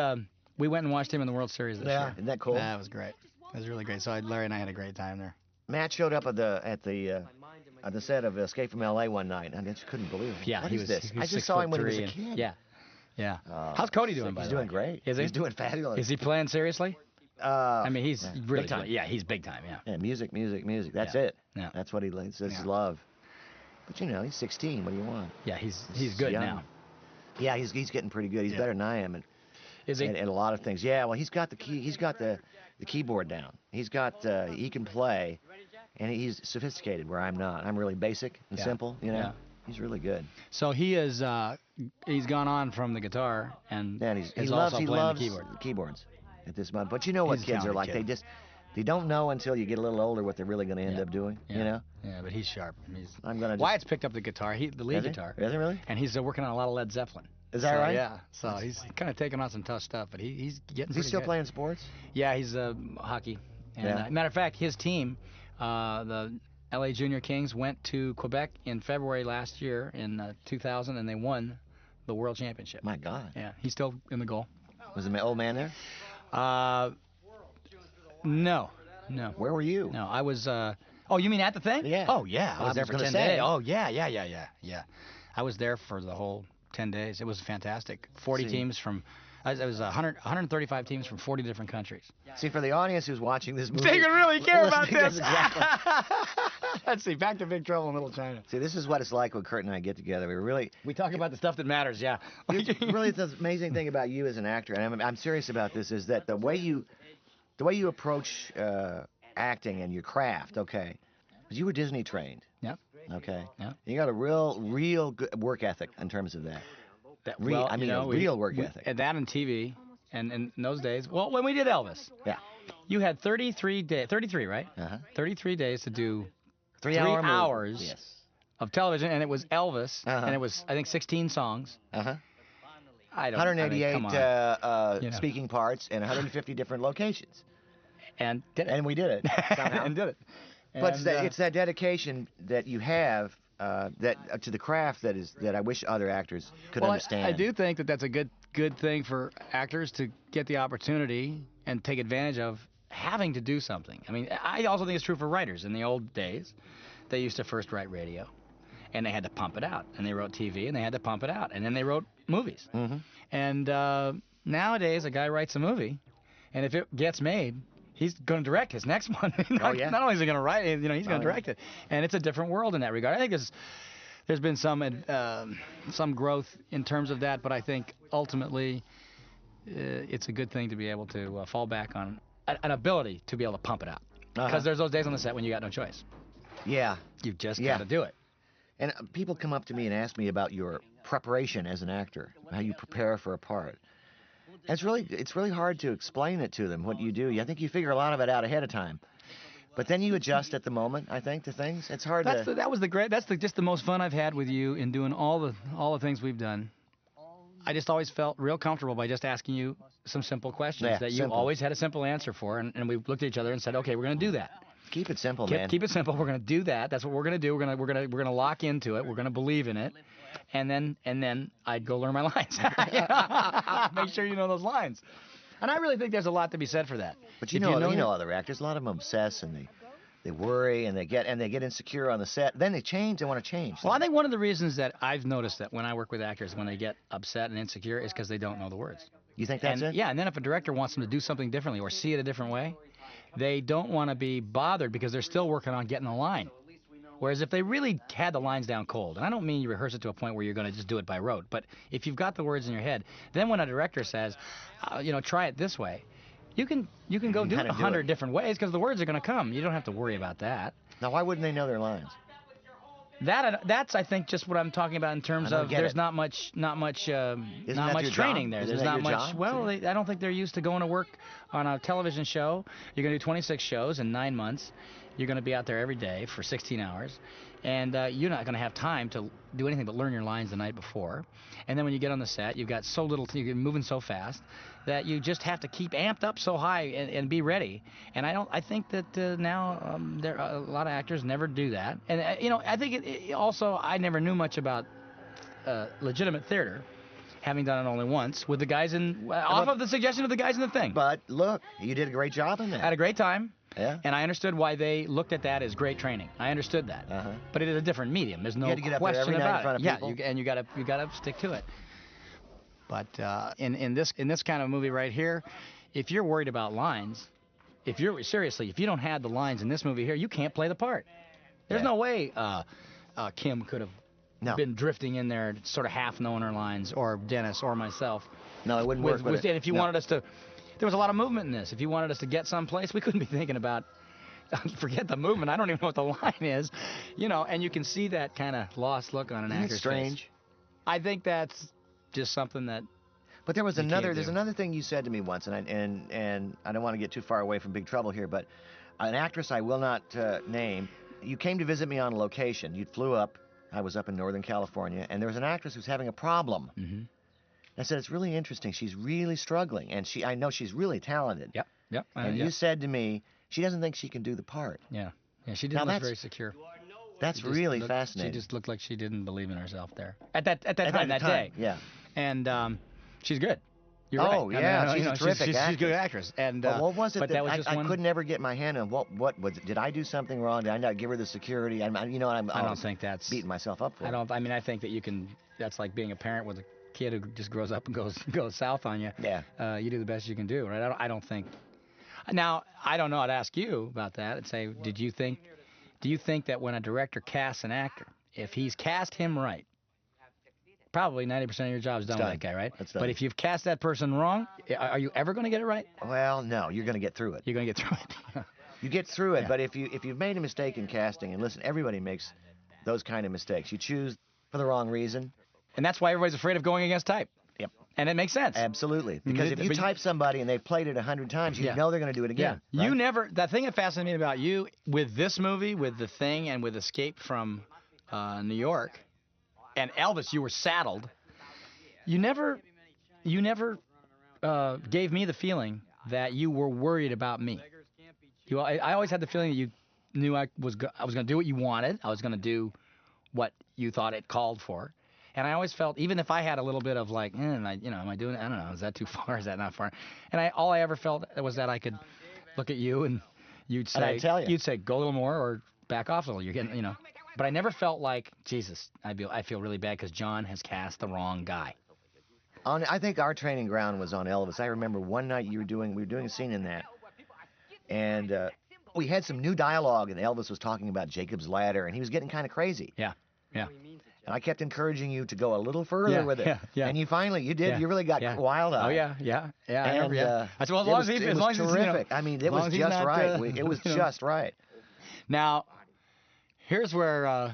went and watched him in the World Series this year. Isn't that cool? That was great. It was really great. So Larry and I had a great time there. Matt showed up at the set of Escape from L.A. one night, and I just couldn't believe it. Yeah, what is this? I just saw him when he was a kid. Yeah. How's Cody doing, by the way? He's doing great. Is he? He's doing fabulous. Is he playing seriously? I mean, he's really big time. Yeah, he's big time, yeah. Yeah, music. That's it. Yeah. That's what he likes. That's his love. But, he's 16. What do you want? Yeah, he's good young. now. Yeah, he's getting pretty good. He's better than I am. Is he? And a lot of things. Yeah, well, he's got the key. He's got the keyboard down. He's got he can play, and he's sophisticated where I'm not. I'm really basic and simple. Yeah. He's really good. So he is. He's gone on from the guitar and he loves the keyboards at this moment. But you know what kids are like? Kid. They don't know until you get a little older what they're really going to end up doing. Yeah. You know? Yeah, but he's sharp. Wyatt's picked up the guitar. The lead guitar. Is he really? And he's working on a lot of Led Zeppelin. Is that right? Yeah. So he's kind of taking on some tough stuff, but he's getting. Is he still playing sports? Yeah, he's hockey. And matter of fact, his team, the LA Junior Kings, went to Quebec in February last year in 2000, and they won the World Championship. My God. Yeah, he's still in the goal. Was the old man there? No. Where were you? No, I was. Oh, you mean at the thing? Yeah. Oh, yeah. I was there for 10 days. Oh, yeah. I was there for the whole 10 days. It was fantastic. 40 teams from. It was 135 teams from 40 different countries. See, for the audience who's watching this movie, they can really care about this. Exactly. Let's see. Back to Big Trouble in Little China. See, this is what it's like when Kurt and I get together. We talk about the stuff that matters. Yeah. Really, the amazing thing about you as an actor, and I'm serious about this, is that the way you approach acting and your craft. Okay, because you were Disney trained. Yep. Okay. Yep. You got a real good work ethic in terms of that. Real work ethic. And that on TV, and in those days, well, when we did Elvis, yeah, you had 33 days, 33, right? 33 days to do 3 hours yes. of television, and it was Elvis, and it was, I think, 16 songs. I don't 188 speaking parts and 150 different locations. And we did it somehow. and did it. But it's that dedication that you have to the craft that I wish other actors could understand. I do think that that's a good thing for actors to get the opportunity and take advantage of having to do something. I mean, I also think it's true for writers. In the old days, they used to first write radio, and they had to pump it out. And they wrote TV, and they had to pump it out. And then they wrote movies. And nowadays, a guy writes a movie, and if it gets made, he's going to direct his next one. Not only is he going to write it, he's going to direct it. And it's a different world in that regard. I think there's been some growth in terms of that, but I think ultimately it's a good thing to be able to fall back on an ability to be able to pump it out. Because there's those days on the set when you got no choice. Yeah. You've just got to do it. And people come up to me and ask me about your preparation as an actor, how you prepare for a part. It's really hard to explain it to them, what you do. I think you figure a lot of it out ahead of time. But then you adjust at the moment, I think, to things. It's hard That's just the most fun I've had with you in doing all the things we've done. I just always felt real comfortable by just asking you some simple questions that you always had a simple answer for, and we looked at each other and said, okay, we're going to do that. Keep it simple, man. Keep it simple. We're going to do that. That's what we're going to do. We're going to lock into it. We're going to believe in it, and then I'd go learn my lines. Make sure you know those lines. And I really think there's a lot to be said for that. But you know other actors. A lot of them obsess and they worry and they get insecure on the set. Then they change. They want to change. Well, I think one of the reasons that I've noticed that when I work with actors, when they get upset and insecure, is because they don't know the words. You think that's it? Yeah, and then if a director wants them to do something differently or see it a different way, they don't want to be bothered because they're still working on getting the line. Whereas if they really had the lines down cold, and I don't mean you rehearse it to a point where you're going to just do it by rote, but if you've got the words in your head, then when a director says, try it this way, you can go do it 100 different ways because the words are going to come. You don't have to worry about that. Now, why wouldn't they know their lines? That's I think just what I'm talking about in terms of there's not much training there. There's not much. Well, I don't think they're used to going to work on a television show. You're going to do 26 shows in 9 months. You're going to be out there every day for 16 hours, and you're not going to have time to do anything but learn your lines the night before. And then when you get on the set, you've got so little, you're moving so fast that you just have to keep amped up so high and be ready. And I think that now there a lot of actors never do that. And I think also I never knew much about legitimate theater, having done it only once with the guys off of the suggestion of the guys in the thing. But look, you did a great job in that. I had a great time. Yeah. And I understood why they looked at that as great training. I understood that. But it is a different medium. There's no question about it. Yeah, you got to stick to it. But in this kind of movie right here, if you're worried about lines, if you don't have the lines in this movie here, you can't play the part. There's no way Kim could have been drifting in there, sort of half knowing her lines, or Dennis or myself. No, it wouldn't work. And if you wanted us to. There was a lot of movement in this. If you wanted us to get someplace, we couldn't be thinking about, forget the movement. I don't even know what the line is, and you can see that kind of lost look on an actor's face. Strange. I think that's just something that. But there's another thing you said to me once, and I don't want to get too far away from Big Trouble here, but an actress I will not name, you came to visit me on location. You flew up. I was up in Northern California, and there was an actress who's having a problem. I said, it's really interesting. She's really struggling, and I know she's really talented. Yep. And you said to me, she doesn't think she can do the part. Yeah, she didn't look very secure. That's really fascinating. She just looked like she didn't believe in herself there. At that time, that day. Yeah. And she's good. You're right. Oh, yeah, she's a terrific actress. She's a good actress. And what was it but that was just I could never get my hand on? What was it? Did I do something wrong? Did I not give her the security? I don't think that's beating myself up for. I think that you can. That's like being a parent with a kid who just grows up and goes south on you. Yeah. You do the best you can do, right? I don't think. Now I don't know. I'd ask you about that and say, did you think do you think that when a director casts an actor, if he's cast him right, probably 90% of your job is done with that guy, right? That's done. But if you've cast that person wrong, are you ever going to get it right? Well, no, you're going to get through it. You're going to get through it. You get through it, but if you've made a mistake in casting, and listen, everybody makes those kind of mistakes. You choose for the wrong reason. And that's why everybody's afraid of going against type. Yep. And it makes sense. Absolutely. Because if you type somebody and they've played it 100 times, you know they're going to do it again. Yeah. Right? You never, the thing that fascinated me about you with this movie, with The Thing, and with Escape from New York, and Elvis, you were saddled. You never gave me the feeling that you were worried about me. I always had the feeling that you knew I was going to do what you wanted. I was going to do what you thought it called for. And I always felt, even if I had a little bit of like, am I doing it? I don't know. Is that too far? Is that not far? And all I ever felt was that I could look at you and you'd say, go a little more or back off a little. You're getting, But I never felt like, Jesus, I feel really bad because John has cast the wrong guy. I think our training ground was on Elvis. I remember one night we were doing a scene in that, and we had some new dialogue, and Elvis was talking about Jacob's Ladder, and he was getting kind of crazy. Yeah. And I kept encouraging you to go a little further with it. Yeah. And you finally, you did. Yeah. You really got wild eyed. Oh, yeah. I remember, as long as he's terrific. I mean, it was just right. It was just right. Now, here's where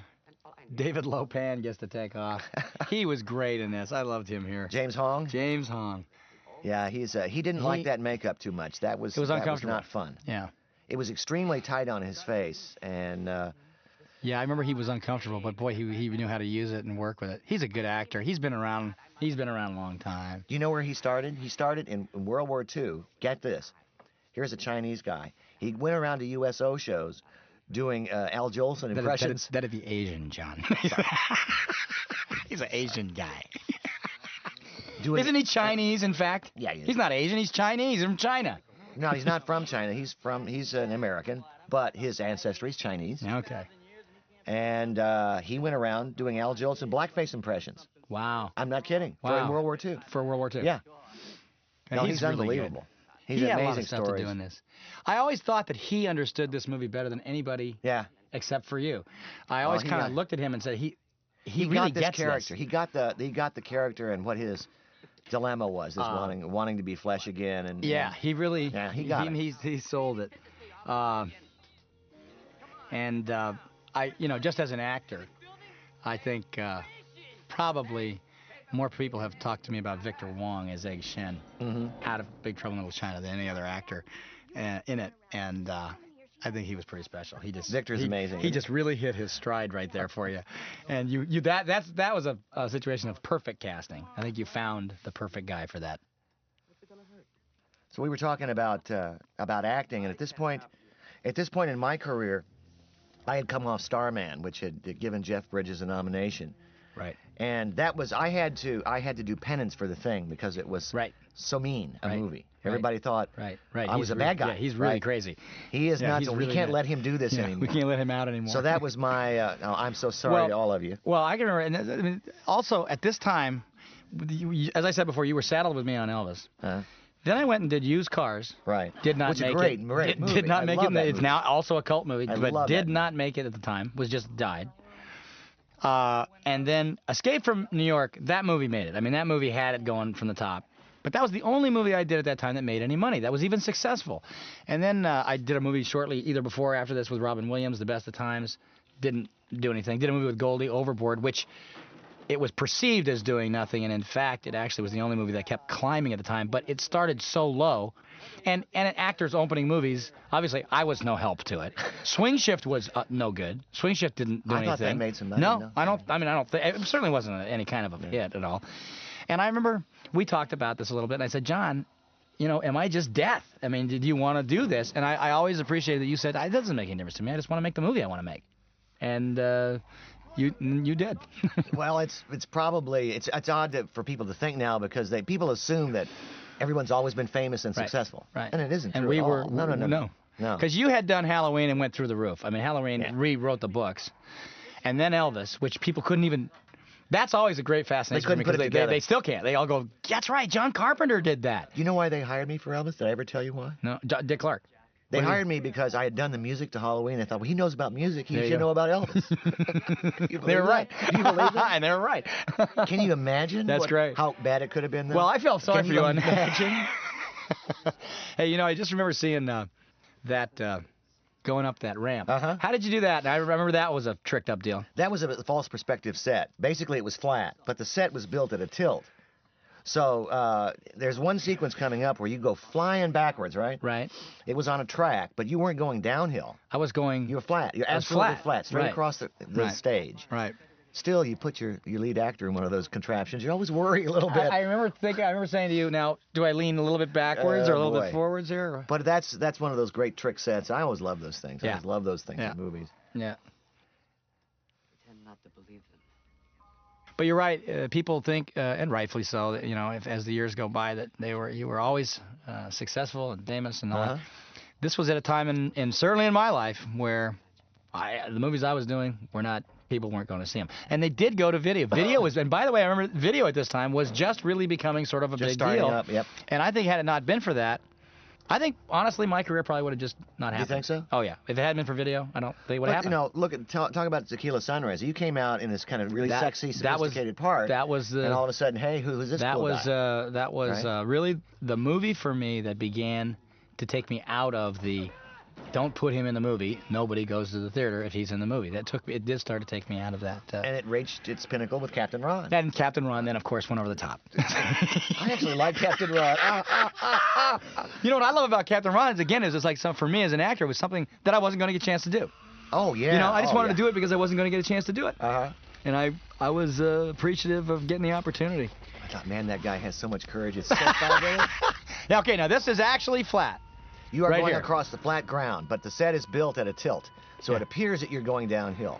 David Lopan gets to take off. He was great in this. I loved him here. James Hong? James Hong. Yeah, he didn't like that makeup too much. It was uncomfortable. Was not fun. Yeah. It was extremely tight on his face, and yeah, I remember he was uncomfortable, but boy, he knew how to use it and work with it. He's a good actor. He's been around a long time. Do you know where he started? He started in World War II. Get this. Here's a Chinese guy. He went around to USO shows doing Al Jolson impressions. That'd be Asian, John. He's an Asian guy. Isn't he Chinese, in fact? Yeah, he is. He's not Asian. He's Chinese. He's from China. No, he's not from China. He's an American, but his ancestry is Chinese. Okay. And he went around doing Al Jolson blackface impressions. Wow. I'm not kidding. Wow. For World War II. For World War II. Yeah. No, he's really unbelievable. Good. He's he had amazing a lot of stuff to do in this. I always thought that he understood this movie better than anybody. Yeah. Except for you. I always kind of looked at him and said he really got this gets character. This. He got the character and what his dilemma was, this wanting to be flesh again. And he really. Yeah, he got it. He sold it. And I, just as an actor, I think probably more people have talked to me about Victor Wong as Egg Shen out of Big Trouble in Little China than any other actor in it, and I think he was pretty special. Victor's amazing. He just really hit his stride right there for you, and that was a situation of perfect casting. I think you found the perfect guy for that. So we were talking about acting, and at this point in my career, I had come off Starman, which had given Jeff Bridges a nomination. Right. And that was I had to do penance for The Thing because it was so mean a movie. Everybody thought I was a bad guy. Yeah, he's really crazy. He is nuts. We can't let him do this anymore. We can't let him out anymore. So that was my. I'm so sorry to all of you. Well, I can remember. And, I mean, also at this time, as I said before, you were saddled with me on Elvis. Then I went and did Used Cars. Right. Did not Which make is a great it. Did not make it. It's now also a cult movie, but did that. not make it at the time. Was just died. And then Escape from New York, that movie made it. I mean, that movie had it going from the top. But that was the only movie I did at that time that made any money. That was even successful. And then I did a movie shortly, either before or after this, with Robin Williams, The Best of Times. Didn't do anything. Did a movie with Goldie, Overboard, which it was perceived as doing nothing, and in fact, it actually was the only movie that kept climbing at the time. But it started so low. And in actors opening movies, obviously, I was no help to it. Swing Shift was no good. Swing Shift didn't do anything. I thought that made some money. No, I don't think it certainly wasn't any kind of a hit at all. And I remember we talked about this a little bit, and I said, John, am I just death? I mean, did you want to do this? And I always appreciated that you said, it doesn't make any difference to me. I just want to make the movie I want to make. And you did. Well, it's probably it's odd for people to think now because people assume that everyone's always been famous and successful. Right. And it isn't true and we at were all. No. Because you had done Halloween and went through the roof. I mean, Halloween rewrote the books. And then Elvis, which people couldn't even... That's always a great fascination for me because they still can't. They all go, that's right, John Carpenter did that. You know why they hired me for Elvis? Did I ever tell you why? No, Dick Clark. They hired me because I had done the music to Halloween. They thought, well, he knows about music. He should know about Elvis. They were right. You believe that? And they were right. Can you imagine great. how bad it could have been, though? Well, I felt sorry for you on imagine? Hey, you know, I just remember seeing that going up that ramp. How did you do that? And I remember that was a tricked up deal. That was a false perspective set. Basically, it was flat, but the set was built at a tilt. So there's one sequence coming up where you go flying backwards, right? Right. It was on a track, but you weren't going downhill. I was going... You were flat. You're absolutely flat, straight right. across the stage. Right. Still, you put your lead actor in one of those contraptions. You always worry a little bit. I remember saying to you, now, do I lean a little bit backwards or a little bit forwards here? But that's one of those great trick sets. I always love those things. I always love those things in movies. Yeah. Pretend not to believe them. But you're right. People think, and rightfully so, that, you know, as the years go by, that you were always successful and famous and all that. This was at a time, and certainly in my life, where the movies I was doing were not... People weren't going to see them. And they did go to video. Video was, and by the way, I remember video at this time was just really becoming sort of a big deal. Up, yep. And I think had it not been for that, I think, honestly, my career probably would have just not happened. You think so? Oh, yeah. If it hadn't been for video, I don't think it would have happened. You know, look, talk about Tequila Sunrise. You came out in this kind of really sexy, sophisticated part. That was the... And all of a sudden, hey, who's this cool guy? That was right? Really the movie for me that began to take me out of the... Don't put him in the movie. Nobody goes to the theater if he's in the movie. It did start to take me out of that. And it reached its pinnacle with Captain Ron. And Captain Ron then, of course, went over the top. I actually like Captain Ron. You know what I love about Captain Ron is, again, it's like for me as an actor, it was something that I wasn't going to get a chance to do. Oh, yeah. You know, I just wanted to do it because I wasn't going to get a chance to do it. And I was appreciative of getting the opportunity. I thought, man, that guy has so much courage. It's so fabulous. Yeah, okay, now this is actually flat. You are right going here. across the flat ground, but the set is built at a tilt, so it appears that you're going downhill.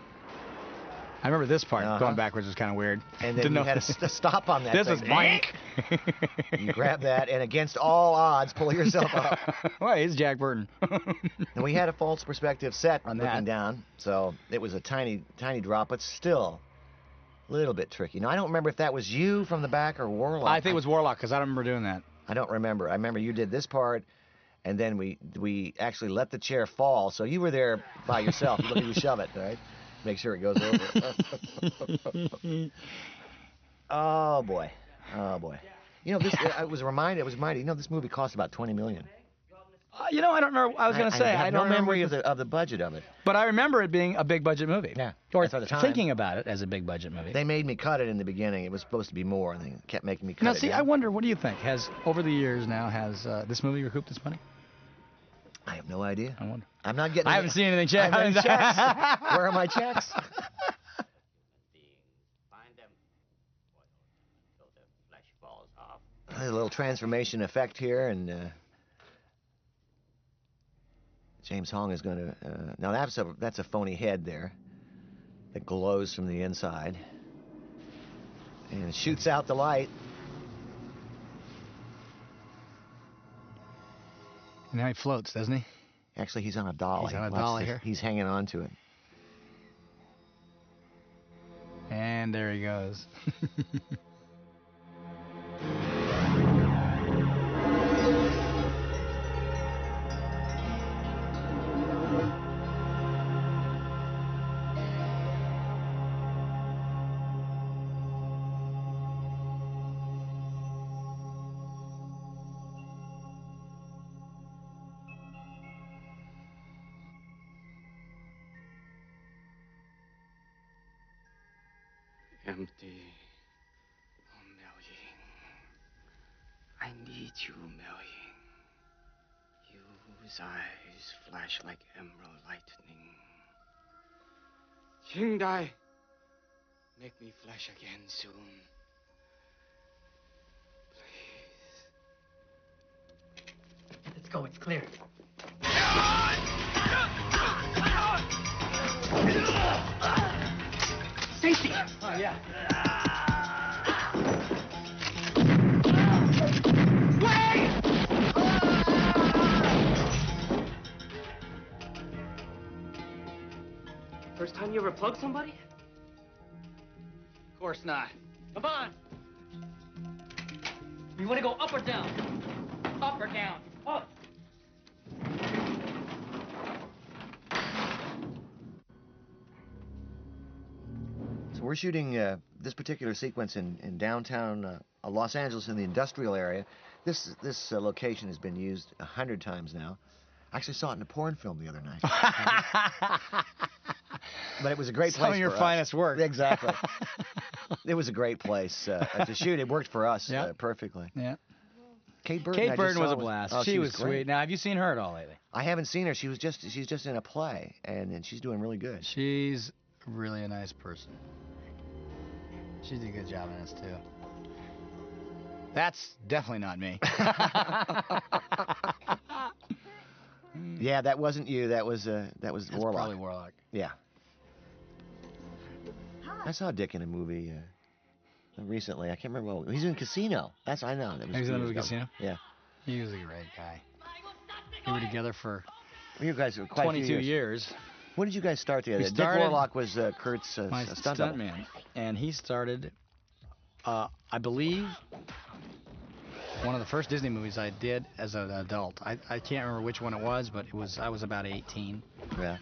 I remember this part. Going backwards was kind of weird. And then you had to stop on that this thing. Is boink. You grab that, and against all odds, pull yourself up. Well, he's Jack Burton. And we had a false perspective set on looking down, so it was a tiny, tiny drop, but still a little bit tricky. Now, I don't remember if that was you from the back or Warlock. I think it was Warlock, because I don't remember doing that. I don't remember. I remember you did this part. And then we actually let the chair fall, so you were there by yourself. You let me shove it, right? Make sure it goes over. Oh boy, oh boy. You know, this. I was reminded. You know, this movie cost about $20 million. You know, I don't remember. I was going to say I have don't no memory remember of the budget of it. But I remember it being a big budget movie. Yeah. Or at the time. thinking about it as a big budget movie. They made me cut it in the beginning. It was supposed to be more, and they kept making me cut it. Now, see, I wonder, what do you think? Over the years now, has this movie recouped its money? I have no idea. I wonder. I'm not getting. I haven't seen anything checked. Where are my checks? A little transformation effect here, and James Hong is going to. Now that's a phony head there that glows from the inside and shoots out the light. Now he floats, doesn't he? Actually, he's on a dolly. He's on a dolly here. He's hanging on to it. And there he goes. Empty. Oh, Miao Yin. I need you, Miao Yin. Whose eyes flash like emerald lightning. Qingdai, make me flash again soon. Please. Let's go, it's clear. Safety! Oh, yeah. First time you ever plugged somebody? Of course not. Come on! You want to go up or down? Up or down? Up! we're shooting this particular sequence in downtown Los Angeles in the industrial area. This location has been used 100 times now. I actually saw it in a porn film the other night. But it was a great place. Some of your finest work. Exactly. It was a great place to shoot. It worked for us perfectly. Yeah. Kate Burton. Kate Burton was a blast. Oh, she was great. sweet. Now, have you seen her at all lately? I haven't seen her. She's just in a play, and she's doing really good. She's really a nice person. She did a good job in this too. That's definitely not me. Yeah, that wasn't you. That was That's Warlock. probably Warlock. Yeah. I saw Dick in a movie recently. I can't remember what. He's in Casino. That's I know. He was in the movie Casino? Yeah. He was a great guy. We were together for You guys were quite 22 years. When did you guys start together? We started- Dick Warlock was Kurt's My stunt double. stuntman. And he started, I believe, one of the first Disney movies I did as an adult. I can't remember which one it was, but I was about 18. Yeah.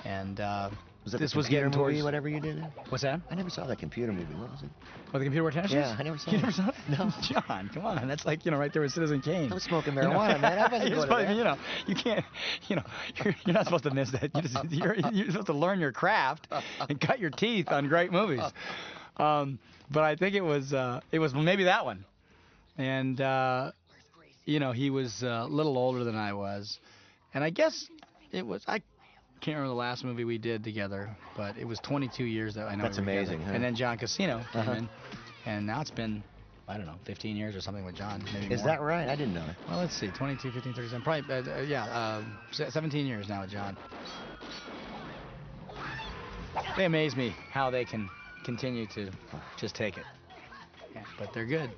And Was it this the was computer getting movie, towards... whatever you did? What's that? I never saw that computer movie. What was it? Oh, the computer wore tennis shoes? Yeah, I never saw You it. never saw it? No. John, come on. That's like, right there with Citizen Kane. I was smoking marijuana, man. I wasn't You're going to supposed- that. you can't, you're not supposed to miss that. You're supposed to learn your craft and cut your teeth on great movies. But I think it was maybe that one. And, he was a little older than I was. And I guess I can't remember the last movie we did together, but it was 22 years that I know. That's we were together. amazing, huh? And then John Casino came in, and now it's been, I don't know, 15 years or something with John. Maybe Is more. that right? I didn't know it. Well, let's see, 22, 15, 37, probably, 17 years now with John. They amaze me how they can continue to just take it. Yeah, but they're good.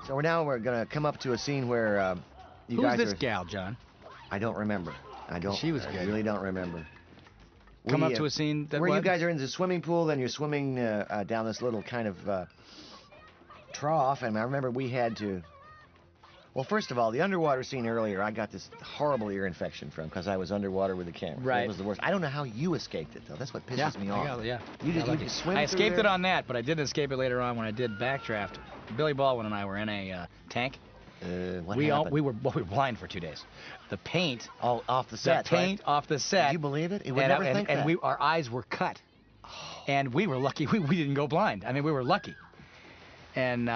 So we're going to come up to a scene where you Who's guys this are... gal, John? I don't remember. She was I good. really don't remember. Come up to a scene that where you what? guys are in the swimming pool, then you're swimming down this little kind of trough, and I remember we had to... Well, first of all, the underwater scene earlier, I got this horrible ear infection from because I was underwater with the camera. Right. It was the worst. I don't know how you escaped it, though. That's what pisses me off. Yeah. You could swim I through escaped there? it on that, but I didn't escape it later on when I did Backdraft. Billy Baldwin and I were in a tank. What We happened? were blind for 2 days. The paint, All off the set, the paint off the set. Did you believe it? You would and never think that. our eyes were cut, and we were lucky. We didn't go blind. I mean, we were lucky. And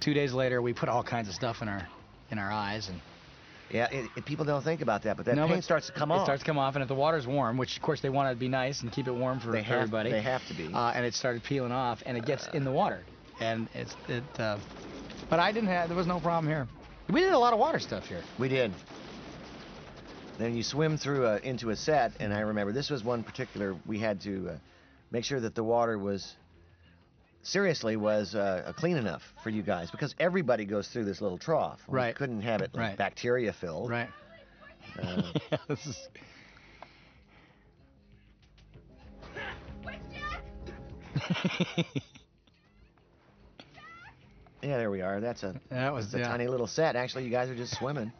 2 days later, we put all kinds of stuff in our eyes, and Yeah, people don't think about that, but that paint starts to come off. It starts to come off, and if the water's warm, which of course they want it to be nice and keep it warm for everybody. They have to be. And it started peeling off, and it gets in the water, and but there was no problem here. We did a lot of water stuff here. We did. Then you swim through into a set, and I remember this was one particular. We had to make sure that the water was clean enough for you guys because everybody goes through this little trough. We Right. couldn't have it Right. bacteria filled. Right. Yeah, this is... Yeah, there we are. That's a tiny little set. Actually, you guys are just swimming.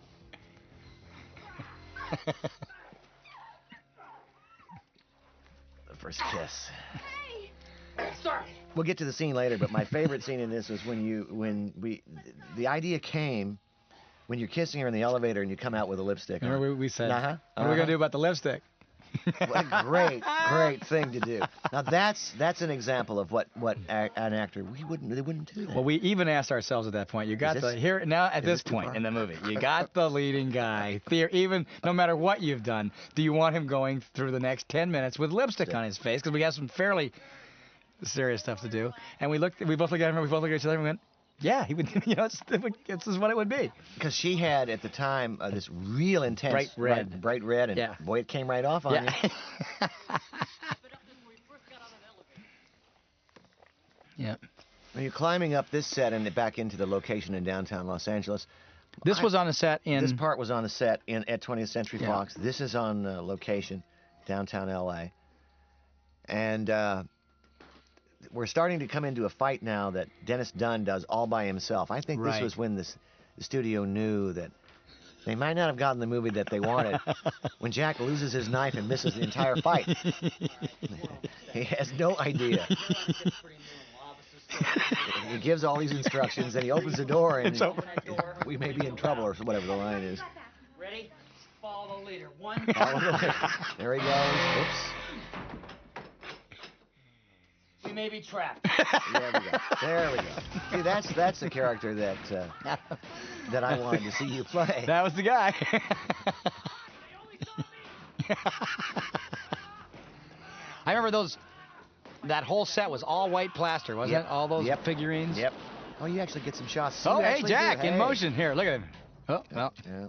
The first kiss. Sorry. We'll get to the scene later, but my favorite scene in this was the idea came when you're kissing her in the elevator and you come out with a lipstick. Remember we said, Uh-huh. what are we going to do about the lipstick? What a great thing to do. Now that's an example of what an actor they wouldn't do that. Well, we even asked ourselves at that point. You got this too point far? in the movie. You got the leading guy. Even no matter what you've done, do you want him going through the next 10 minutes with lipstick on his face? Because we got some fairly serious stuff to do. And we both looked at him. We both looked at each other and we went, yeah, he would. This is what it would be. Because she had at the time this real intense bright red, and boy, it came right off on you. Yeah. When you're climbing up this set and back into the location in downtown Los Angeles. This was on a set in. This part was on a set at 20th Century Yeah. Fox. This is on location, downtown L.A. And we're starting to come into a fight now that Dennis Dunn does all by himself. I think this Right. was when the studio knew that They might not have gotten the movie that they wanted. When Jack loses his knife and misses the entire fight, he has no idea. He gives all these instructions, and he opens the door, and we may be in trouble, or whatever the line is. Ready? Follow the leader. One. Follow the leader. There he goes. Oops. We may be trapped. There we go. There we go. See, that's the character that I wanted to see you play. That was the guy. I remember that whole set was all white plaster, wasn't it? All those figurines. Yep. Oh, you actually get some shots. Oh, hey, Jack, in motion. Here, look at him. Oh, well. Yeah.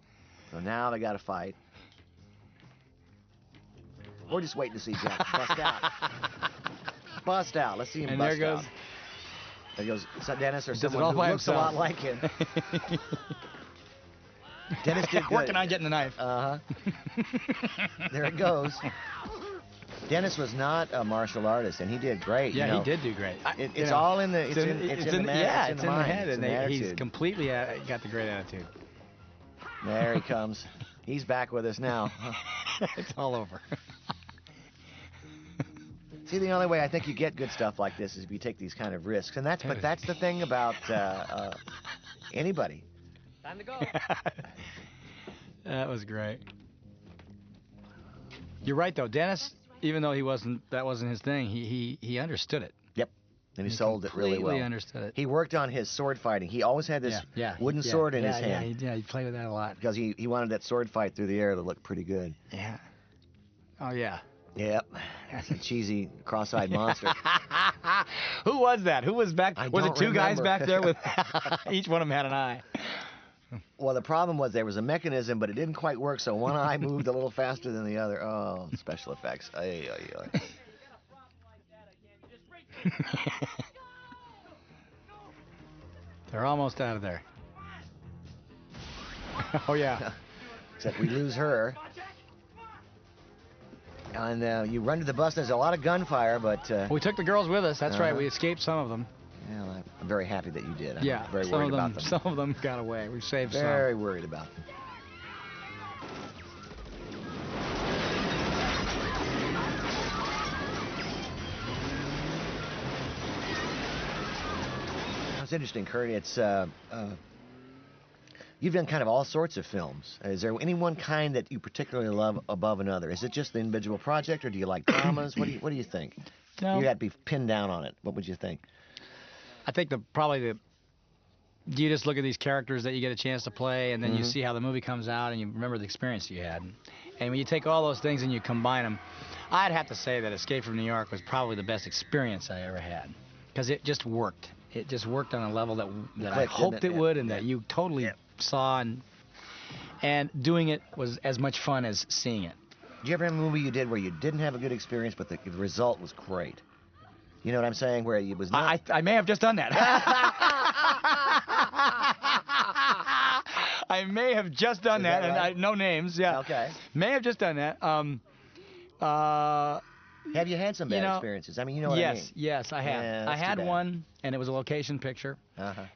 So now they got to fight. We're just waiting to see Jack bust out. Bust out. Let's see him bust out. There goes Dennis or someone who looks a lot like him. Dennis did good. Working on getting the knife. There it goes. Dennis was not a martial artist, and he did great. Yeah, he did do great. It's all in the it's in the head, and he's completely got the great attitude. There he comes. He's back with us now. It's all over. See, the only way I think you get good stuff like this is if you take these kind of risks, and that's the thing about anybody. Time to go. That was great. You're right, though, Dennis. Even though that wasn't his thing, he understood it. Yep, and he sold it really well. Completely understood it. He worked on his sword fighting. He always had this wooden sword in his hand. Yeah, he played with that a lot. Because he wanted that sword fight through the air to look pretty good. Yeah. Oh, yeah. Yep. That's a cheesy, cross-eyed monster. Who was that? Who was back? Was it two guys back there with each one of them had an eye? Well, the problem was there was a mechanism, but it didn't quite work, so one eye moved a little faster than the other. Oh, special effects. Ay, ay, ay. They're almost out of there. Oh, yeah. Except we lose her. And you run to the bus. There's a lot of gunfire, but... we took the girls with us. That's right. We escaped some of them. Well, I'm very happy that you did. I'm very some worried of them, about them. Some of them got away. We saved some. Very worried about them. That's interesting, Kurt. It's you've done kind of all sorts of films. Is there any one kind that you particularly love above another? Is it just the individual project, or do you like dramas? What do you think? No. You had to be pinned down on it. What would you think? I think you just look at these characters that you get a chance to play, and then you see how the movie comes out, and you remember the experience you had. And when you take all those things and you combine them, I'd have to say that Escape from New York was probably the best experience I ever had, because it just worked. It just worked on a level that I hoped it would, and that you totally saw, and doing it was as much fun as seeing it. Did you ever have a movie you did where you didn't have a good experience, but the result was great? You know what I'm saying? Where it was not... I may have just done that. I may have just done that, right? And no names, yeah. Okay. May have just done that. Have you had some bad experiences? I mean, you know what I mean. Yes, I have. Yeah, I had one, and it was a location picture,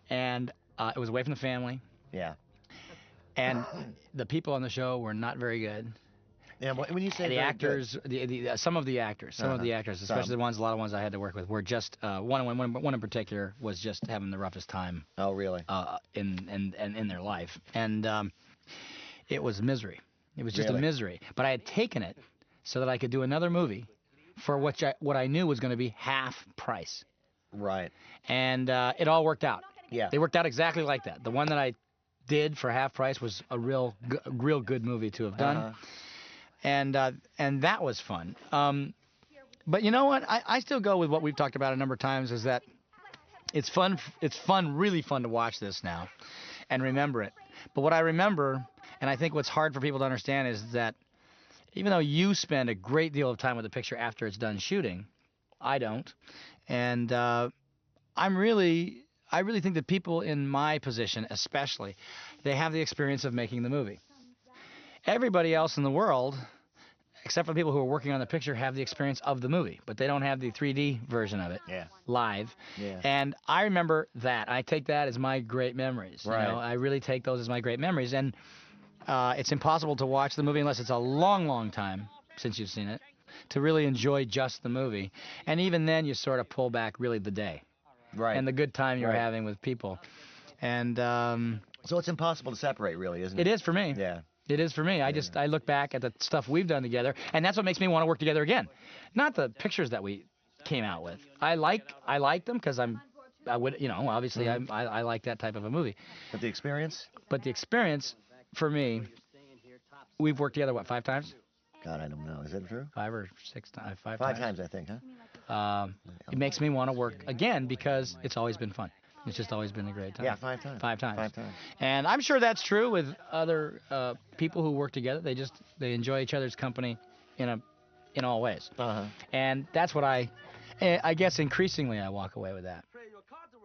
and it was away from the family. Yeah. And the people on the show were not very good. Yeah, when you say the actors, some of the actors, especially a lot of ones I had to work with, were just one in particular was just having the roughest time. Oh, really? In their life, and it was misery. It was just a misery. But I had taken it so that I could do another movie for what I knew was going to be half price. Right. And it all worked out. Yeah. They worked out exactly like that. The one that I did for half price was a real good movie to have done. And that was fun. But you know what? I still go with what we've talked about a number of times, is that it's fun. It's really fun to watch this now and remember it. But what I remember, and I think what's hard for people to understand, is that even though you spend a great deal of time with the picture after it's done shooting, I don't. And I really think that people in my position, especially, they have the experience of making the movie. Everybody else in the world, except for the people who are working on the picture, have the experience of the movie, but they don't have the 3D version of it live. Yeah. And I remember that. I take that as my great memories. Right. You know, I really take those as my great memories. And it's impossible to watch the movie unless it's a long, long time since you've seen it to really enjoy just the movie. And even then, you sort of pull back really the day. Right. And the good time you're having with people. And so it's impossible to separate, really, isn't it? It is for me. Yeah. It is for me. I look back at the stuff we've done together, and that's what makes me want to work together again. Not the pictures that we came out with. I like them because obviously I like that type of a movie. But the experience? But the experience, for me, we've worked together, what, 5 times? God, I don't know. Is that true? 5 or 6 times. 5 times, I think, huh? It makes me want to work again because it's always been fun. It's just always been a great time. Yeah, 5 times. 5 times. 5 times. And I'm sure that's true with other people who work together. They enjoy each other's company in all ways. And that's what I guess increasingly I walk away with that.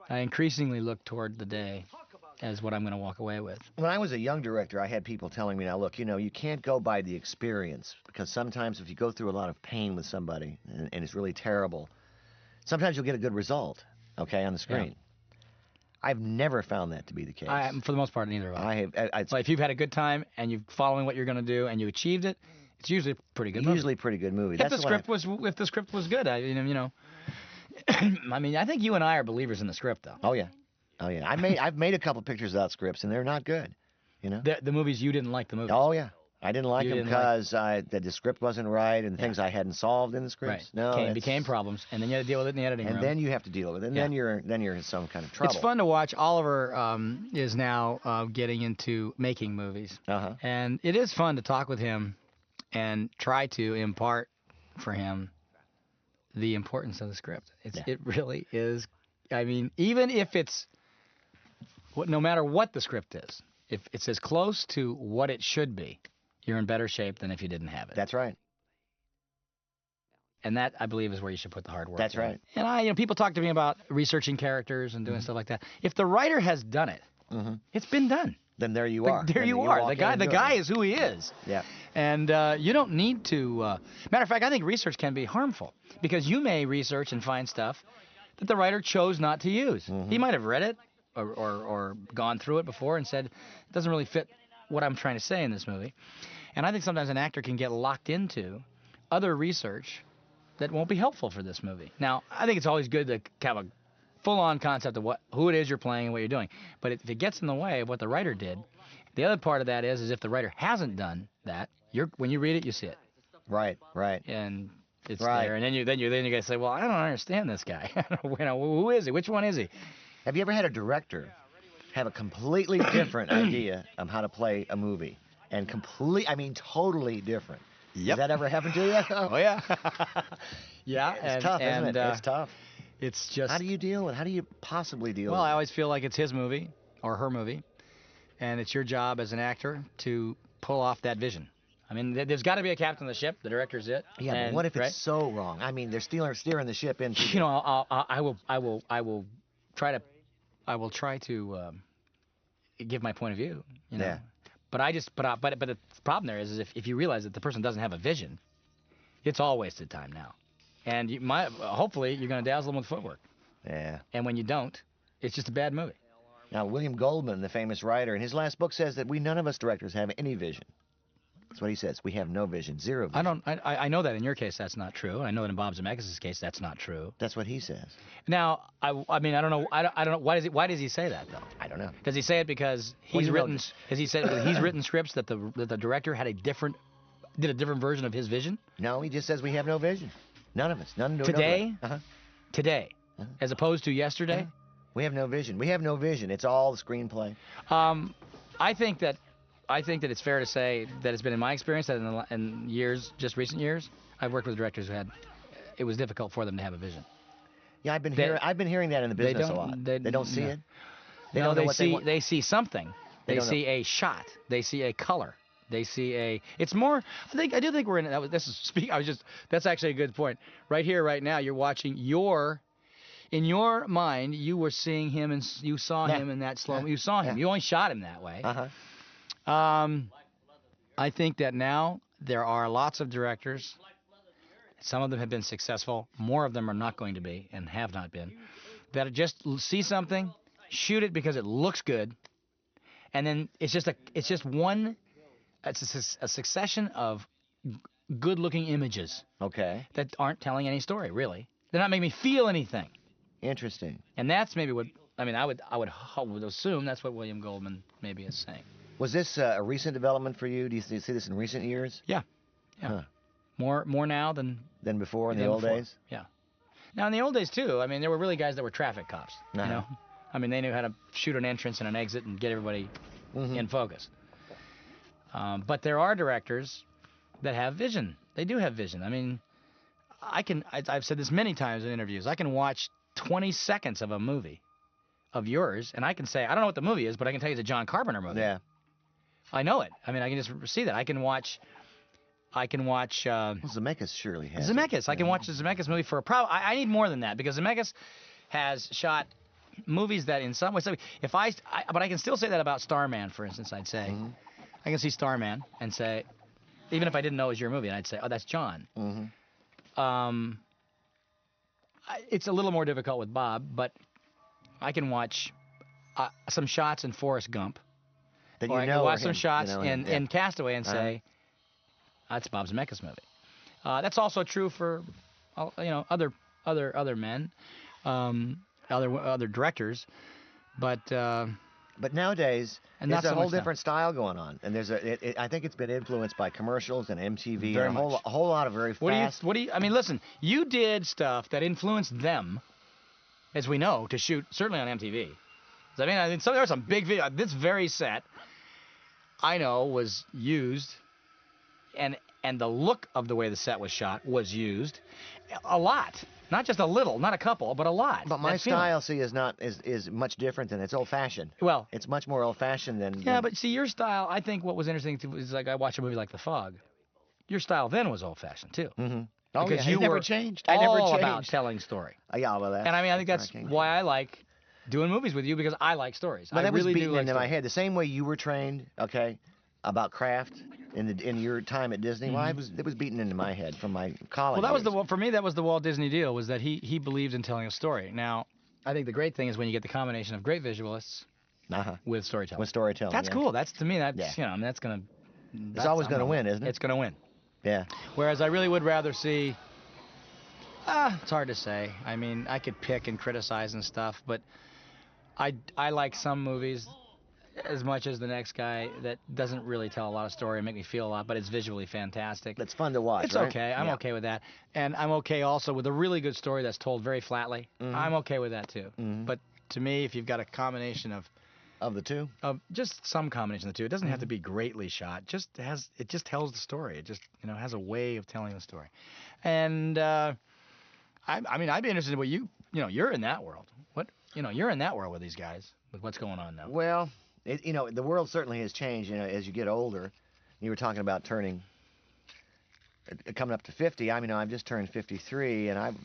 I increasingly look toward the day as what I'm going to walk away with. When I was a young director, I had people telling me, now look, you can't go by the experience, because sometimes if you go through a lot of pain with somebody and it's really terrible, sometimes you'll get a good result, on the screen. Yeah. I've never found that to be the case. For the most part, neither have I. If you've had a good time and you're following what you're going to do and you achieved it, it's usually a pretty good movie. Usually a pretty good movie. If the script was good, I mean, I think you and I are believers in the script, though. Oh yeah. I've made a couple pictures without scripts, and they're not good. The movies you didn't like the movies. Oh yeah. I didn't like them because the script wasn't right and things I hadn't solved in the scripts. Right. No, became problems, and then you had to deal with it in the editing room. And then you have to deal with it, and then you're in some kind of trouble. It's fun to watch. Oliver is now getting into making movies, and it is fun to talk with him and try to impart for him the importance of the script. It really is. I mean, even if it's no matter what the script is, if it's as close to what it should be, you're in better shape than if you didn't have it. That's right. And that, I believe, is where you should put the hard work. That's right. And people talk to me about researching characters and doing stuff like that. If the writer has done it, it's been done. Then there you are. There you are. The guy is who he is. Yeah. And you don't need to. Matter of fact, I think research can be harmful because you may research and find stuff that the writer chose not to use. He might have read it or gone through it before and said, it doesn't really fit what I'm trying to say in this movie. And I think sometimes an actor can get locked into other research that won't be helpful for this movie. Now, I think it's always good to have a full-on concept of who it is you're playing and what you're doing. But if it gets in the way of what the writer did, the other part of that is if the writer hasn't done that, when you read it, you see it. Right. And it's there. And then you're going to say, well, I don't understand this guy. Who is he? Which one is he? Have you ever had a director have a completely different idea of how to play a movie? And totally different. Yep. Has that ever happened to you? Oh, yeah. Yeah. It's tough, isn't it? It's tough. It's just... How do you possibly deal with it? Well, I always feel like it's his movie or her movie, and it's your job as an actor to pull off that vision. I mean, there's got to be a captain of the ship. The director's it. Yeah, but what if it's so wrong? I mean, they're steering the ship into... I will try to give my point of view. Yeah. But the problem there is if you realize that the person doesn't have a vision, it's all wasted time now. And hopefully you're going to dazzle them with footwork. Yeah. And when you don't, it's just a bad movie. Now, William Goldman, the famous writer, in his last book says that none of us directors have any vision. That's what he says. We have no vision, zero vision. I know that in your case that's not true. I know that in Bob Zemeckis' case that's not true. That's what he says. Now, I don't know. I don't know. Why does he say that though? I don't know. Does he say it because he's written scripts that the director did a different version of his vision? No, he just says we have no vision. None of us. None today. Today, as opposed to yesterday. We have no vision. We have no vision. It's all the screenplay. I think that it's fair to say that it's been in my experience that in recent years, I've worked with directors who it was difficult for them to have a vision. Yeah, I've been hearing that in the business a lot. They don't see it. They see something. They see a shot. They see a color. They see it's more. I do think we're in. That's actually a good point. Right here, right now, you're watching in your mind, you were seeing him and you saw him in that slow. You saw him. You only shot him that way. I think that now there are lots of directors. Some of them have been successful. More of them are not going to be and have not been. That just see something, shoot it because it looks good, and then it's just one it's a succession of good-looking images Okay. that aren't telling any story, really. They're not making me feel anything. Interesting. And that's maybe what I would assume that's what William Goldman maybe is saying. Was this a recent development for you? Do you see this in recent years? Yeah. Huh. More now than Before in the than old before. days? Yeah. Now in the old days too, I mean, there were really guys that were traffic cops. Uh-huh. You know, I mean, they knew how to shoot an entrance and an exit and get everybody in focus. But there are directors that have vision. They do have vision. I mean, I've said this many times in interviews. I can watch 20 seconds of a movie of yours, and I can say, I don't know what the movie is, but I can tell you it's a John Carpenter movie. Yeah. I know it. I mean, I can just see that. I can watch. Well, Zemeckis surely has. Zemeckis. I can watch the Zemeckis movie for a I need more than that because Zemeckis has shot movies that in some ways. But I can still say that about Starman, for instance. I'd say I can see Starman and say, even if I didn't know it was your movie, and I'd say, oh, that's John. It's a little more difficult with Bob, but I can watch some shots in Forrest Gump. Then I can watch some him, shots him, in Castaway and say, that's Bob Zemeckis' movie. That's also true for other men, other directors, but nowadays and there's not a so whole much now. different style going on, and I think it's been influenced by commercials and MTV Very and much. a whole lot of very fast. I mean, listen, you did stuff that influenced them, as we know, to shoot certainly on MTV. I mean, there were some big video. This very set, I know, was used, and the look of the way the set was shot was used a lot. Not just a little, not a couple, but a lot. But my style, see, is much different than it's old-fashioned. Well, it's much more old-fashioned than. Yeah, but see, your style. I think what was interesting was like I watched a movie like The Fog. Your style then was old-fashioned too. Mm-hmm. Because you never were changed. all about telling story. Yeah, well, and I mean, I think that's why I like doing movies with you because I like stories. But that really was beaten do like into stories. my head the same way you were trained, okay, about craft in your time at Disney. Well, it was beaten into my head from my college. Well, years. for me that was the Walt Disney deal, was that he believed in telling a story. Now, I think the great thing is when you get the combination of great visualists with storytelling. With storytelling. That's cool. That's to me that's I mean that's gonna. It's always gonna win, isn't it? It's gonna win. Yeah. Whereas I really would rather see. It's hard to say. I mean, I could pick and criticize and stuff, but I like some movies as much as the next guy that doesn't really tell a lot of story and make me feel a lot, but it's visually fantastic. It's fun to watch. It's okay. I'm okay with that. And I'm okay also with a really good story that's told very flatly. I'm okay with that too. But to me, if you've got a combination of the two, of just some combination of the two, it doesn't have to be greatly shot. It just tells the story. It just has a way of telling the story. And I mean, I'd be interested in what you're in that world. You're in that world with these guys, with what's going on now. Well, the world certainly has changed. As you get older, you were talking about coming up to 50. I mean, I've just turned 53, and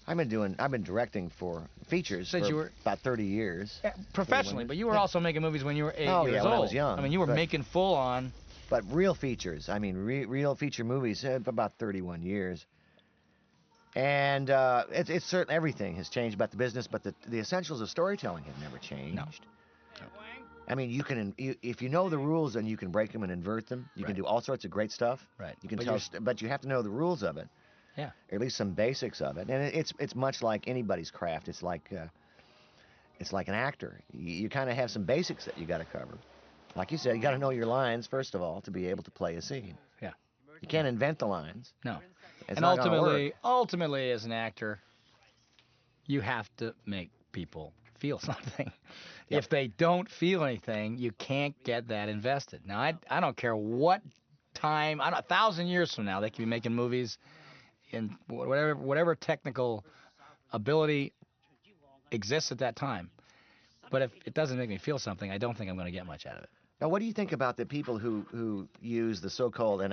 I've been directing for features for about 30 years. Professionally, but you were also making movies when you were 8 years old. When I was young. I mean, you were making full on. But real features. I mean, real feature movies for about 31 years. And it's certain everything has changed about the business, but the essentials of storytelling have never changed. No. I mean, if you know the rules, then you can break them and invert them. You can do all sorts of great stuff. Right. You can but you have to know the rules of it. Yeah. Or at least some basics of it. And it's much like anybody's craft. It's like an actor. You kind of have some basics that you got to cover. Like you said, you got to know your lines first of all to be able to play a scene. Yeah. You can't invent the lines. No. It's and not gonna work. ultimately, as an actor, you have to make people feel something. Yep. If they don't feel anything, you can't get that invested. Now, I don't care what time, 1,000 years from now, they can be making movies in whatever technical ability exists at that time. But if it doesn't make me feel something, I don't think I'm going to get much out of it. Now, what do you think about the people who use the so-called, and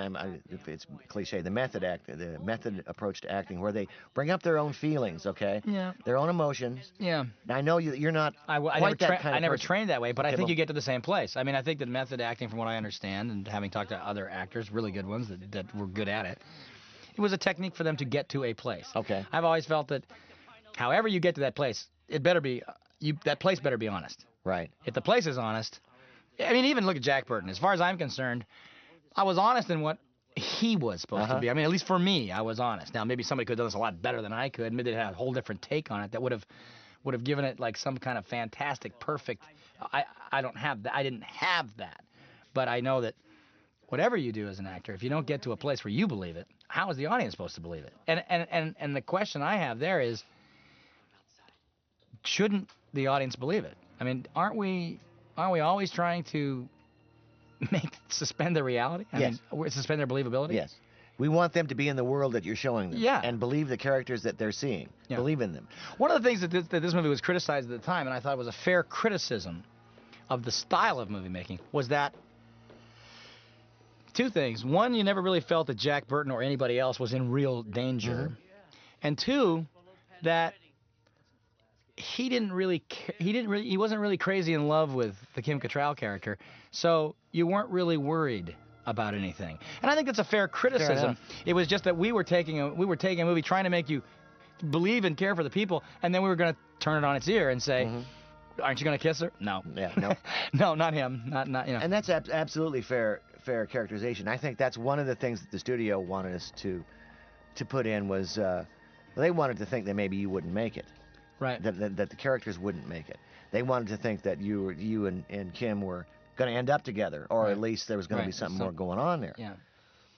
if it's cliche, the method approach to acting, where they bring up their own feelings, okay? Yeah. Their own emotions. Yeah. Now, I know you're not I never person. trained that way, but I think you get to the same place. I mean, I think that method acting, from what I understand, and having talked to other actors, really good ones that were good at it, it was a technique for them to get to a place. Okay. I've always felt that however you get to that place, it better be that place better be honest. Right. If the place is honest, I mean, even look at Jack Burton. As far as I'm concerned, I was honest in what he was supposed to be. I mean, at least for me, I was honest. Now, maybe somebody could have done this a lot better than I could. Maybe they had a whole different take on it that would have given it like some kind of fantastic, perfect. I don't have that. I didn't have that, but I know that whatever you do as an actor, if you don't get to a place where you believe it, how is the audience supposed to believe it? And the question I have there is, shouldn't the audience believe it? I mean, aren't we always trying to suspend their reality? I mean, suspend their believability? Yes. We want them to be in the world that you're showing them. Yeah. And believe the characters that they're seeing. Yeah. Believe in them. One of the things that this movie was criticized at the time, and I thought was a fair criticism of the style of movie making, was that two things. One, you never really felt that Jack Burton or anybody else was in real danger. And two, that he wasn't really crazy in love with the Kim Cattrall character, so you weren't really worried about anything. And I think that's a fair criticism. It was just that we were taking a movie trying to make you believe and care for the people, and then we were going to turn it on its ear and say, aren't you going to kiss her? No. Yeah, no. No, not him. Not you know. And that's absolutely fair characterization. I think that's one of the things that the studio wanted us to put in was they wanted to think that maybe you wouldn't make it. Right. That the characters wouldn't make it. They wanted to think that you and Kim were going to end up together, or at least there was going to be something more going on there. Yeah.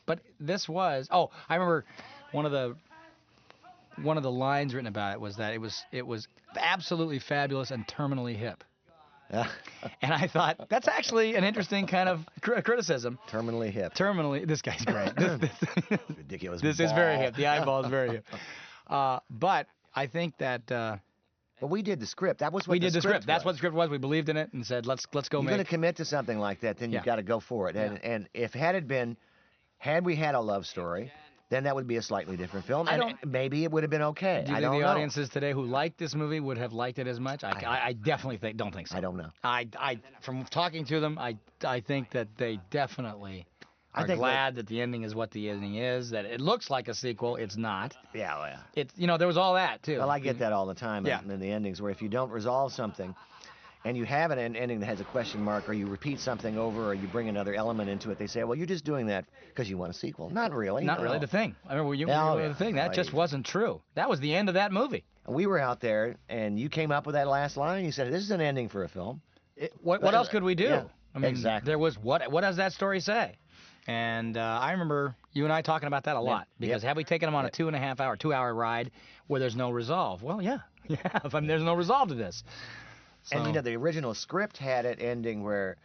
But this was. Oh, I remember one of the lines written about it was that it was absolutely fabulous and terminally hip. And I thought that's actually an interesting kind of criticism. Terminally hip. This guy's great. This ridiculous. This is very hip. The eyeball is very hip. But I think that. But we did the script. That was what we did. The script. Was. That's what the script was. We believed in it and said, let's go. You're going to commit to something like that, then you've got to go for it. And if had we had a love story, then that would be a slightly different film. Maybe it would have been okay. Do you think the audiences today who liked this movie would have liked it as much? I definitely don't think so. I don't know. I from talking to them, I think that they definitely are glad that the ending is what the ending is. That it looks like a sequel, it's not. Yeah, well, yeah. It's there was all that too. Well, I get that all the time in the endings, where if you don't resolve something, and you have an ending that has a question mark, or you repeat something over, or you bring another element into it, they say, well, you're just doing that because you want a sequel. Not really. Not really. The Thing. I remember the Thing. That just wasn't true. That was the end of that movie. We were out there, and you came up with that last line. You said, this is an ending for a film. What else could we do? Yeah, I mean, exactly. There was what does that story say? And I remember you and I talking about that a lot. Because have we taken them on a 2.5-hour ride where there's no resolve? Well, yeah. I mean, there's no resolve to this. So. And the original script had it ending where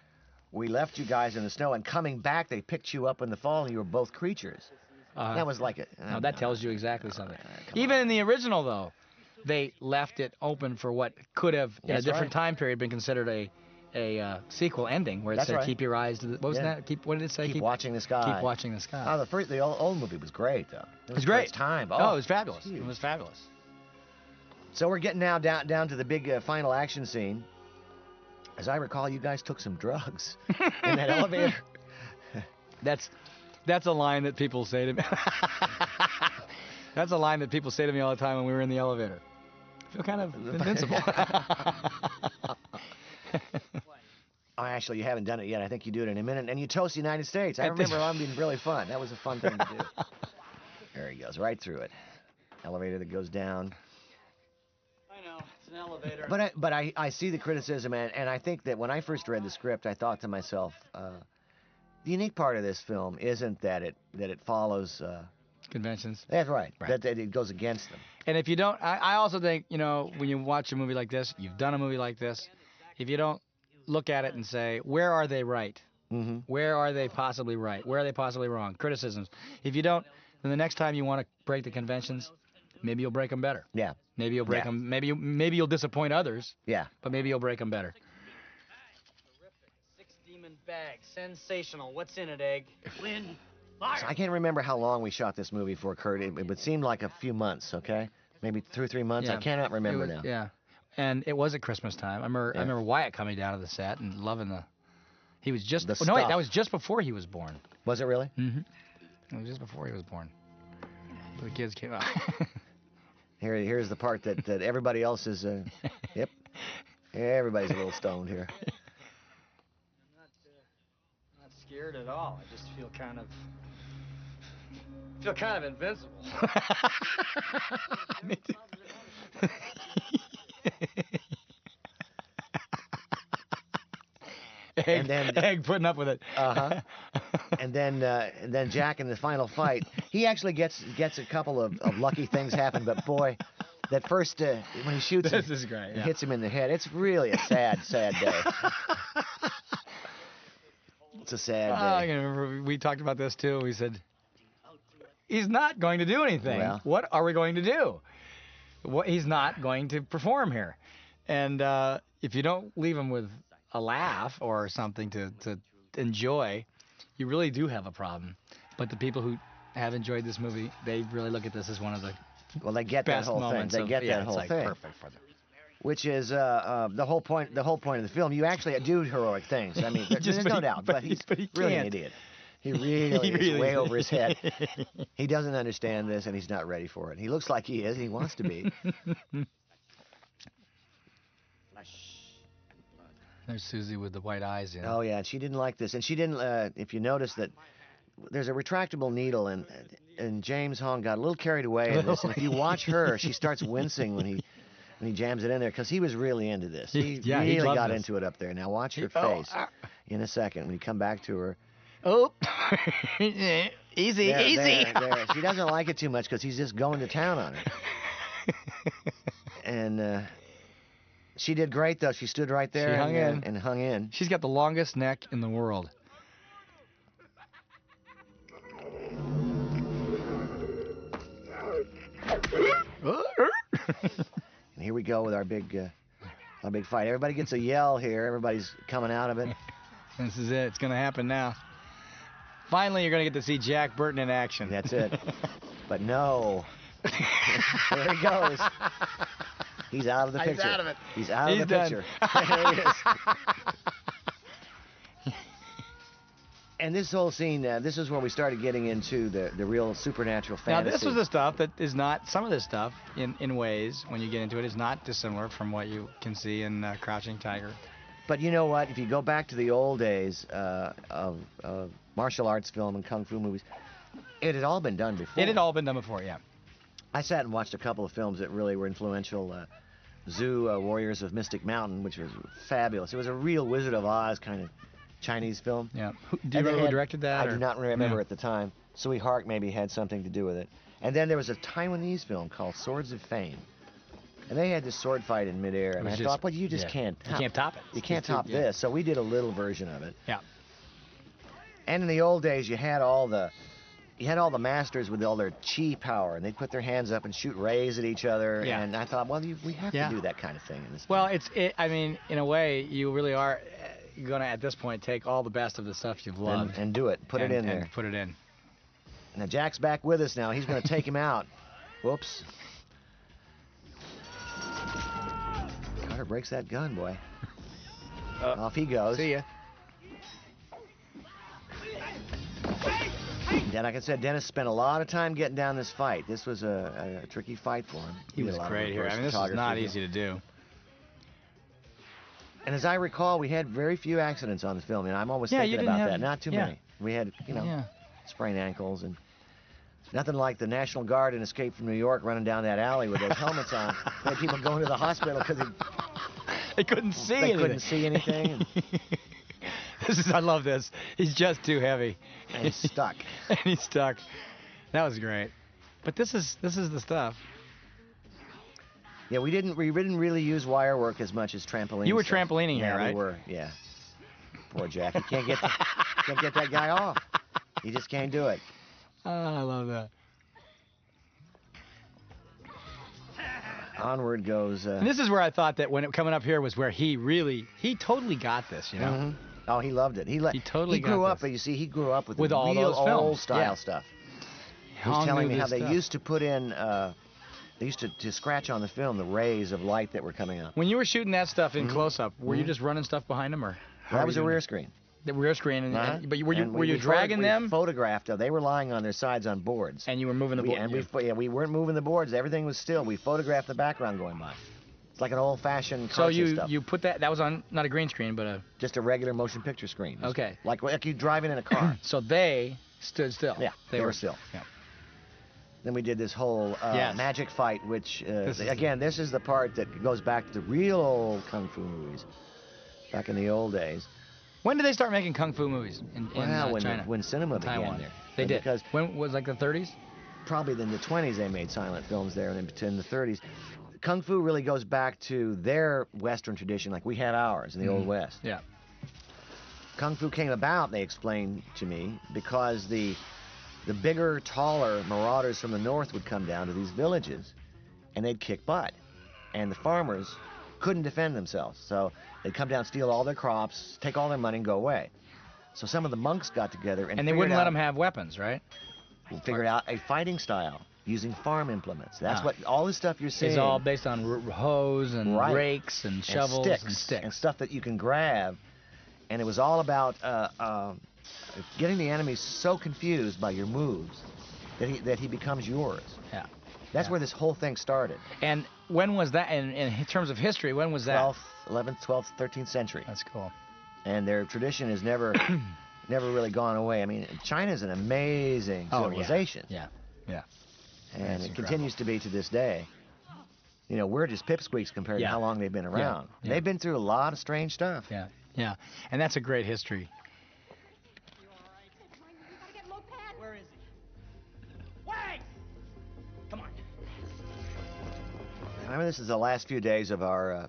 we left you guys in the snow, and coming back, they picked you up in the fall, and you were both creatures. That was like it. No, that tells you exactly something. Even in the original, though, they left it open for what could have, in a different time period, been considered a sequel ending, where it said, "Keep your eyes to the." What was that? What did it say? Keep watching the sky. Keep watching the sky. Oh, the old movie was great, though. It was great. For its time. Oh, it was fabulous. It was fabulous. So we're getting now down to the big final action scene. As I recall, you guys took some drugs in that elevator. That's a line that people say to me. That's a line that people say to me all the time when we were in the elevator. I feel kind of invincible. Oh, actually, you haven't done it yet. I think you do it in a minute. And you toast the United States. I remember that being really fun. That was a fun thing to do. There he goes, right through it. Elevator that goes down. It's an elevator. But I see the criticism, and I think that when I first read the script, I thought to myself, the unique part of this film isn't that it follows conventions. That's right. That it goes against them. And if you don't, I also think, when you watch a movie like this, you've done a movie like this, if you don't look at it and say, where are they right? Mm-hmm. Where are they possibly right? Where are they possibly wrong? Criticisms. If you don't, then the next time you want to break the conventions, maybe you'll break them better. Yeah. Maybe you'll break them. Maybe you'll disappoint others. Yeah. But maybe you'll break them better. Terrific. 6-demon bag. Sensational. What's in it, Egg? Wind. Fire. So I can't remember how long we shot this movie for, Kurt. It would seem like a few months, okay? Maybe 2 or 3 months. Yeah. I cannot remember now. Yeah. And it was at Christmas time. I remember Wyatt coming down to the set and loving the. He was just. No, wait, that was just before he was born. Was it really? Mm-hmm. It was just before he was born. The kids came out. Here's the part that everybody else is. Yep. Everybody's a little stoned here. Not scared at all. I just feel kind of invincible. Egg putting up with it. And then Jack in the final fight, he actually gets a couple of lucky things happen. But boy, that first when he shoots him, is great. and hits him in the head, it's really a sad day. It's a sad day. I can remember we talked about this too. We said he's not going to do anything. Well, what are we going to do? He's not going to perform here. And if you don't leave him with a laugh or something to enjoy, you really do have a problem. But the people who have enjoyed this movie, they really look at this as one of the they get best that whole thing. moments. They get that whole thing. Perfect for them. Which is the whole point. The whole point of the film. You actually do heroic things. I mean, there's no doubt. But he's really an idiot. He really is way over his head. He doesn't understand this, and he's not ready for it. He looks like he is. He wants to be. There's Suzee with the white eyes. Oh yeah, and she didn't like this, and she didn't. If you notice that there's a retractable needle, and James Hong got a little carried away in this. And if you watch her, she starts wincing when he jams it in there, because he was really into this. He really got into it up there. Now watch her face in a second when you come back to her. Oh, easy. There. She doesn't like it too much because he's just going to town on her. And she did great, though. She stood right there and hung in. She's got the longest neck in the world. And here we go with our big fight. Everybody gets a yell here. Everybody's coming out of it. This is it. It's going to happen now. Finally, you're going to get to see Jack Burton in action. That's it. But no. There he goes. He's out of the picture. He's out of it. He's out of the done. picture. There he is. And this whole scene, this is where we started getting into the real supernatural fantasy. Now, this was the stuff that is not, some of this stuff, in ways, when you get into it, is not dissimilar from what you can see in Crouching Tiger. But you know what? If you go back to the old days of martial arts film and kung fu movies, it had all been done before. It had all been done before, yeah. I sat and watched a couple of films that really were influential. Zoo Warriors of Mystic Mountain, which was fabulous. It was a real Wizard of Oz kind of Chinese film. Yeah. Do you remember who directed that? I do not remember at the time. Sui Hark maybe had something to do with it. And then there was a Taiwanese film called Swords of Fame. And they had this sword fight in midair. And I thought, well, you just can't top it. You can't top it. You can't top this. So we did a little version of it. Yeah. And in the old days, you had all the masters with all their chi power, and they'd put their hands up and shoot rays at each other. Yeah. And I thought, well, we have to do that kind of thing in this. Well, I mean, in a way, you really are going to, at this point, take all the best of the stuff you've loved. And do it. Put it in there. And put it in. Now, Jack's back with us now. He's going to take him out. Whoops. Carter breaks that gun, boy. Off he goes. See ya. And like I said, Dennis spent a lot of time getting down this fight. This was a tricky fight for him. He was great here. I mean, this is not easy to do. And as I recall, we had very few accidents on the film, and I'm always thinking about that. Not too many. We had, sprained ankles and nothing like the National Guard in Escape from New York running down that alley with those helmets on. We had people going to the hospital because they couldn't see anything. They couldn't see anything. I love this. He's just too heavy. And he's stuck. And he's stuck. That was great. But this is the stuff. Yeah, we didn't really use wire work as much as trampolining. You were trampolining here, right? We were. Yeah. Poor Jack. He can't get that guy off. He just can't do it. Oh, I love that. Onward goes. And this is where I thought that when coming up here was where he totally got this, you know. Mm-hmm. Oh, he loved it. He totally grew up, this. but you see, he grew up with all real those films. old style stuff. He was telling me how they used to put in, they used to scratch on the film the rays of light that were coming up. When you were shooting that stuff in close-up, were you just running stuff behind them, or? That was a rear screen. The rear screen, but were you dragging them? We photographed them. They were lying on their sides on boards. And you were moving the boards. We weren't moving the boards. Everything was still. We photographed the background going by. It's like an old-fashioned So stuff. you put that was on not a green screen, but a Just a regular motion picture screen. Just okay. Like you driving in a car. So they stood still. Yeah, they were still. Yeah. Then we did this whole Yes. magic fight, which, This is the part that goes back to the real old kung fu movies, back in the old days. When did they start making kung fu movies in China? When cinema began Taiwan. there. They did. Because when was like the 30s? probably in the 20s they made silent films there, and in the 30s. Kung fu really goes back to their Western tradition, like we had ours in the Old West. Yeah. Kung fu came about, they explained to me, because the bigger, taller marauders from the north would come down to these villages, and they'd kick butt. And the farmers couldn't defend themselves, so they'd come down, steal all their crops, take all their money, and go away. So some of the monks got together and they wouldn't let them have weapons, right? figured out a fighting style using farm implements. That's what all this stuff you're seeing is all based on hoes and rakes and shovels and sticks and stuff that you can grab. And it was all about getting the enemy so confused by your moves that he becomes yours. Yeah. That's where this whole thing started. And when was that, in terms of history, when was that? 12th, 11th, 12th, 13th century. That's cool. And their tradition has never really gone away. I mean, China's an amazing civilization. Yeah. Yeah. And it continues to be to this day. You know, we're just pipsqueaks compared to how long they've been around. Yeah. They've been through a lot of strange stuff. Yeah. Yeah. And that's a great history. Where is he? Wang! Come on. I remember this is the last few days of our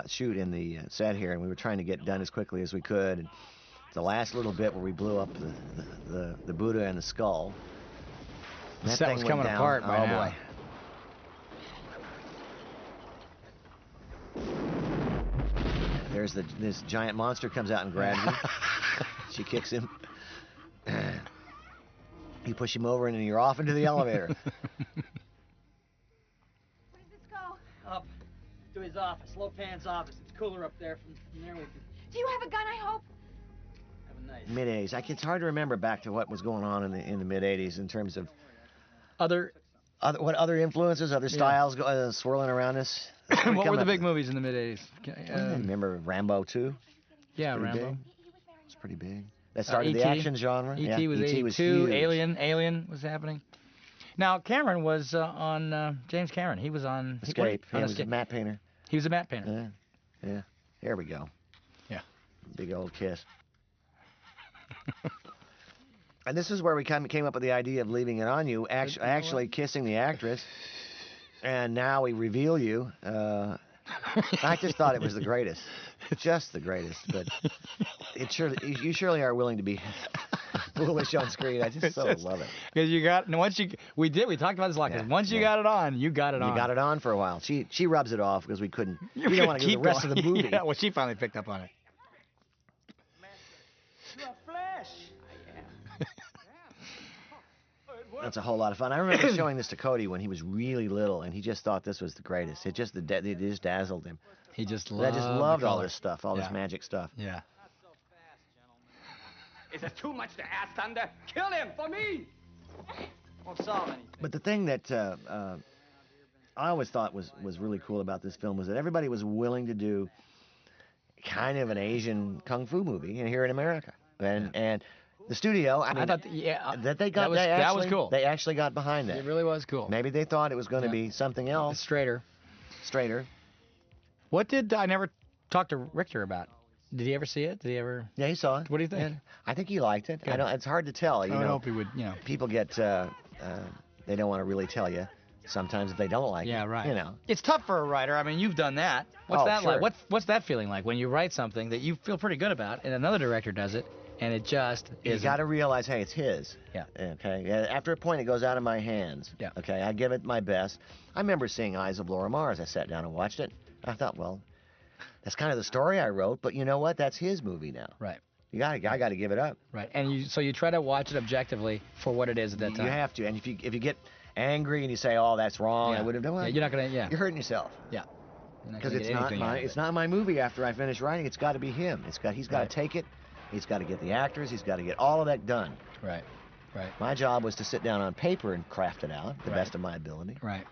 shoot in the set here, and we were trying to get done as quickly as we could. And the last little bit where we blew up the Buddha and the skull. The set was coming apart by now. Boy. There's this giant monster comes out and grabs you. She kicks him. You push him over and then you're off into the elevator. Where does this go? Up to his office, Lopan's office. It's cooler up there. From there we can Do you have a gun, I hope? have a nice. Mid-80s. It's hard to remember back to what was going on in the mid-80s in terms of Other what other influences, other styles swirling around us. what were the big movies in the mid-80s? Remember Rambo 2? Yeah, Pretty Rambo. big. It's pretty big. That started the E.T. action genre. E.T. was 82. huge. Alien was happening. Now, Cameron was on, James Cameron. He was on Escape. On He was a Escape. matte painter. He was a matte painter. Yeah. There we go. Yeah. Big old kiss. And this is where we came up with the idea of leaving it on you, actually kissing the actress. And now we reveal you. I just thought it was the greatest. Just the greatest. But you surely are willing to be foolish on screen. I just love it. Because we talked about this a lot. Because once you got it on, you got it on. You got it on for a while. She rubs it off because we don't want to do the rest of the movie. Yeah, well, she finally picked up on it. You're a flash. That's a whole lot of fun. I remember showing this to Cody when he was really little, and he just thought this was the greatest. It just dazzled him. He just I just loved all color. this stuff, all this magic stuff. Yeah. Is it too much to ask, Thunder? Kill him for me! Won't solve anything. But the thing that I always thought was really cool about this film was that everybody was willing to do kind of an Asian kung fu movie here in America, and the studio. I mean, I thought, that was cool. They actually got behind that. It really was cool. Maybe they thought it was going to be something else. Straighter. What did I never talk to Richter about? Did he ever see it? Did he ever? Yeah, he saw it. What do you think? Yeah. I think he liked it. Good. It's hard to tell. You I know, hope he would. People get they don't want to really tell you sometimes if they don't like it. Yeah, right. You know, it's tough for a writer. I mean, you've done that. What's that sure. like? What's that feeling like when you write something that you feel pretty good about, and another director does it, and it just you isn't? got to realize, hey, it's his. Yeah. Okay. After a point, it goes out of my hands. Yeah. Okay. I give it my best. I remember seeing Eyes of Laura Mars. I sat down and watched it. I thought, well, that's kind of the story I wrote, but you know what? That's his movie now. Right. I got to give it up. Right. And so you try to watch it objectively for what it is at that time. You have to. And if you get angry and you say, oh, that's wrong, I would have done it. Yeah, you're not gonna. Yeah. You're hurting yourself. Yeah. Because it's not my movie. After I finish writing, it's got to be him. He's got to take it. He's got to get the actors. He's got to get all of that done. Right. Right. My job was to sit down on paper and craft it out the best of my ability. Right.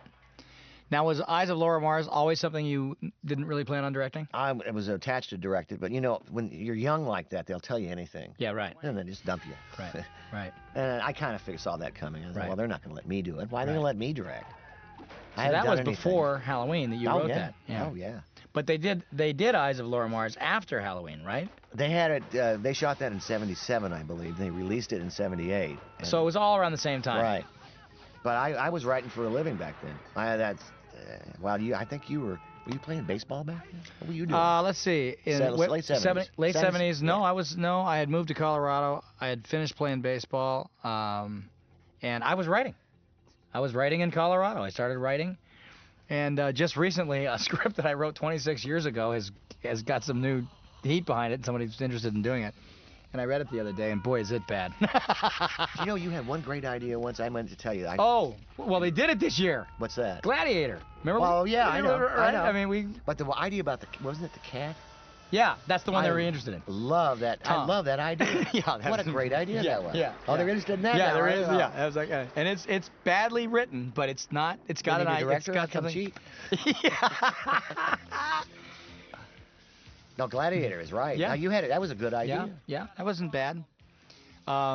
Now, was Eyes of Laura Mars always something you didn't really plan on directing? It was attached to direct it, but you know, when you're young like that, they'll tell you anything. Yeah, right. And then just dump you. Right, right. And I kind of saw that coming. I was like, Right. well, they're not going to let me do it. Why are they Right. going to let me direct? So I haven't that done was anything. before Halloween that you wrote yeah. that. Yeah. Oh, yeah. But they did Eyes of Laura Mars after Halloween, right? They had it, they shot that in 77, I believe. They released it in 78. So it was all around the same time. Right. But I was writing for a living back then. I think you were you playing baseball back then? What were you doing? Let's see. Late 70s. Late 70s. No, Yeah. I had moved to Colorado. I had finished playing baseball, and I was writing. I was writing in Colorado. I started writing, and just recently, a script that I wrote 26 years ago has got some new heat behind it, and somebody's interested in doing it. And I read it the other day, and boy, is it bad. You know, you had one great idea once. I meant to tell you. Oh, well, they did it this year. What's that? Gladiator. Remember? Oh, yeah, I know. Right? I know. I mean, But the idea about wasn't it the cat? Yeah, that's the one they I were interested in. Love that. Tom. I love that idea. Yeah, what a great idea yeah, that was. Yeah. Oh, yeah. they're interested in that Yeah, now, there right? is. Yeah, I was like, and it's badly written, but it's not. It's got They an need a idea. It's director? got Come something. cheap. Yeah. No, Gladiator is right. Yeah. Now, you had it. That was a good idea. Yeah, that wasn't bad. I I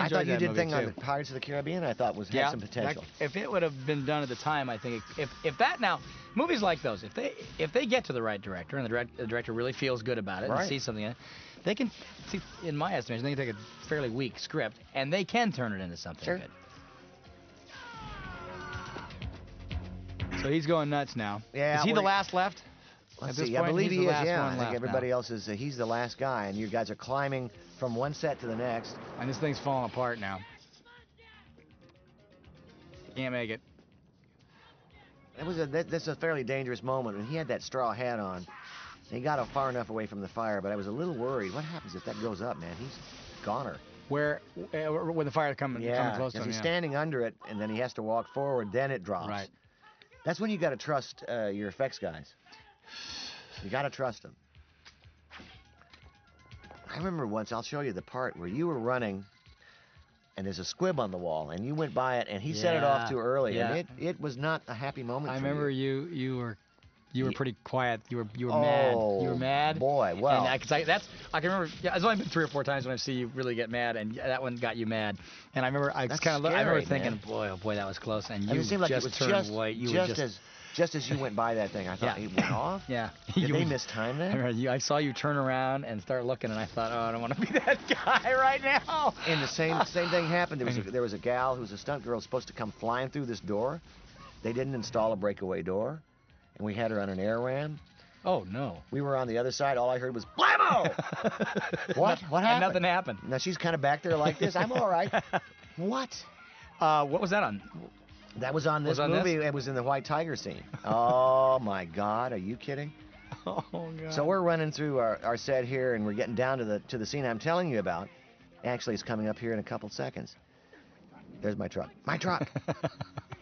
enjoyed thought you that did movie thing on too. the Pirates of the Caribbean. I thought had Yeah, some potential. if it would have been done at the time, I think if that now movies like those, if they get to the right director and the director really feels good about it Right. and sees something in it, they can, see, in my estimation, they can take a fairly weak script and they can turn it into something Sure. good. So he's going nuts now. Yeah, Is he the we're- last left? Let's At this see. I point, believe he's he the is. last Yeah, one I think left everybody now. else is. He's the last guy, and you guys are climbing from one set to the next. And this thing's falling apart now. Can't make it. That's a fairly dangerous moment when he had that straw hat on. He got far enough away from the fire, but I was a little worried. What happens if that goes up, man? He's goner. When the fire coming close to because him. he's Yeah. standing under it, and then he has to walk forward. Then it drops. Right. That's when you got to trust your effects guys. You got to trust them. I remember once. I'll show you the part where you were running, and there's a squib on the wall, and you went by it, and he set it off Yeah, too early, yeah. and it was not a happy moment. I for remember you. you were pretty quiet. You were Oh, mad. You were mad. Boy, well. And I can remember. Yeah, it's only been 3 or 4 times when I see you really get mad, and that one got you mad. And I remember That's I remember scary, thinking, man. boy, oh boy, that was close. And I mean, you it seemed like just it was turned white. You were just as you went by that thing, I thought Yeah. it went off. Yeah. Did You they were- miss time I then? remember I saw you turn around and start looking, and I thought, oh, I don't want to be that guy right now. And the same thing happened. There was a gal who was a stunt girl supposed to come flying through this door. They didn't install a breakaway door, and we had her on an air ram. Oh no. We were on the other side. All I heard was blammo. What? What happened? And nothing happened. Now she's kind of back there like this. I'm all right. What? What was that on? That was on this Was on movie. this? It was in the White Tiger scene. Oh my God! Are you kidding? Oh god. So we're running through our set here, and we're getting down to the scene I'm telling you about. Actually, it's coming up here in a couple seconds. There's my truck. My truck.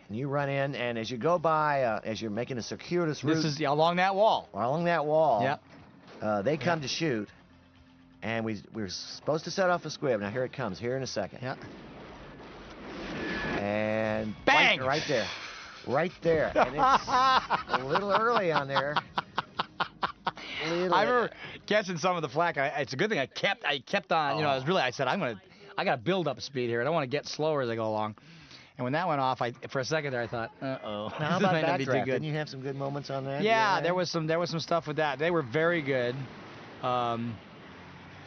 And you run in, and as you go by, as you're making a circuitous route This is along that wall. along that wall, Yep. they come to shoot, and we're supposed to set off a squib. Now here it comes, here in a second. Yep. And Bang! Right there. Right there. And it's a little early on there. I remember catching some of the flack. It's a good thing I kept on. You know, I said I got to build up speed here. I don't want to get slower as I go along. And when that went off, for a second there, I thought, uh-oh. Now, how this about might not be too Backdraft? good. Didn't you have some good moments on that? Yeah, there was some stuff with that. They were very good. Did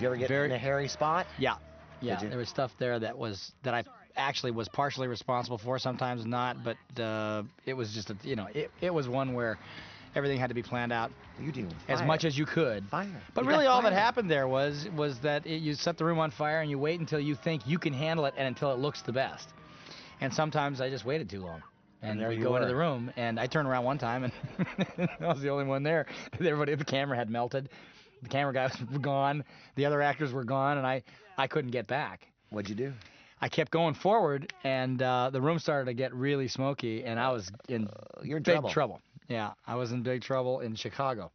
you ever get in a hairy spot? Yeah. Did you? There was stuff there that I actually was partially responsible for, sometimes not, but it was just it was one where everything had to be planned out You do. as much as you could. Fire. But You really, got all that fire. happened there was that you set the room on fire and you wait until you think you can handle it and until it looks the best. And sometimes I just waited too long. And there we you go into were. the room, and I turned around one time, and I was the only one there. Everybody at the camera had melted. The camera guy was gone. The other actors were gone, and I couldn't get back. What'd you do? I kept going forward, and the room started to get really smoky, and I was in You're in big trouble. Yeah, I was in big trouble in Chicago.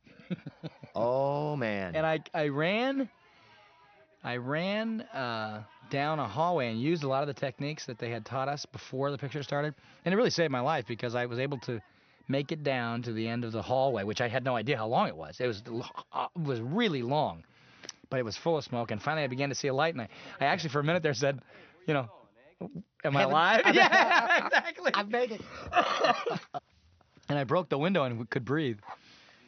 Oh man. And I ran down a hallway and used a lot of the techniques that they had taught us before the picture started. And it really saved my life because I was able to make it down to the end of the hallway, which I had no idea how long it was. It was really long, but it was full of smoke. And finally, I began to see a light, and I actually for a minute there said, you know, am I alive? Yeah, exactly. I've made it. And I broke the window and could breathe.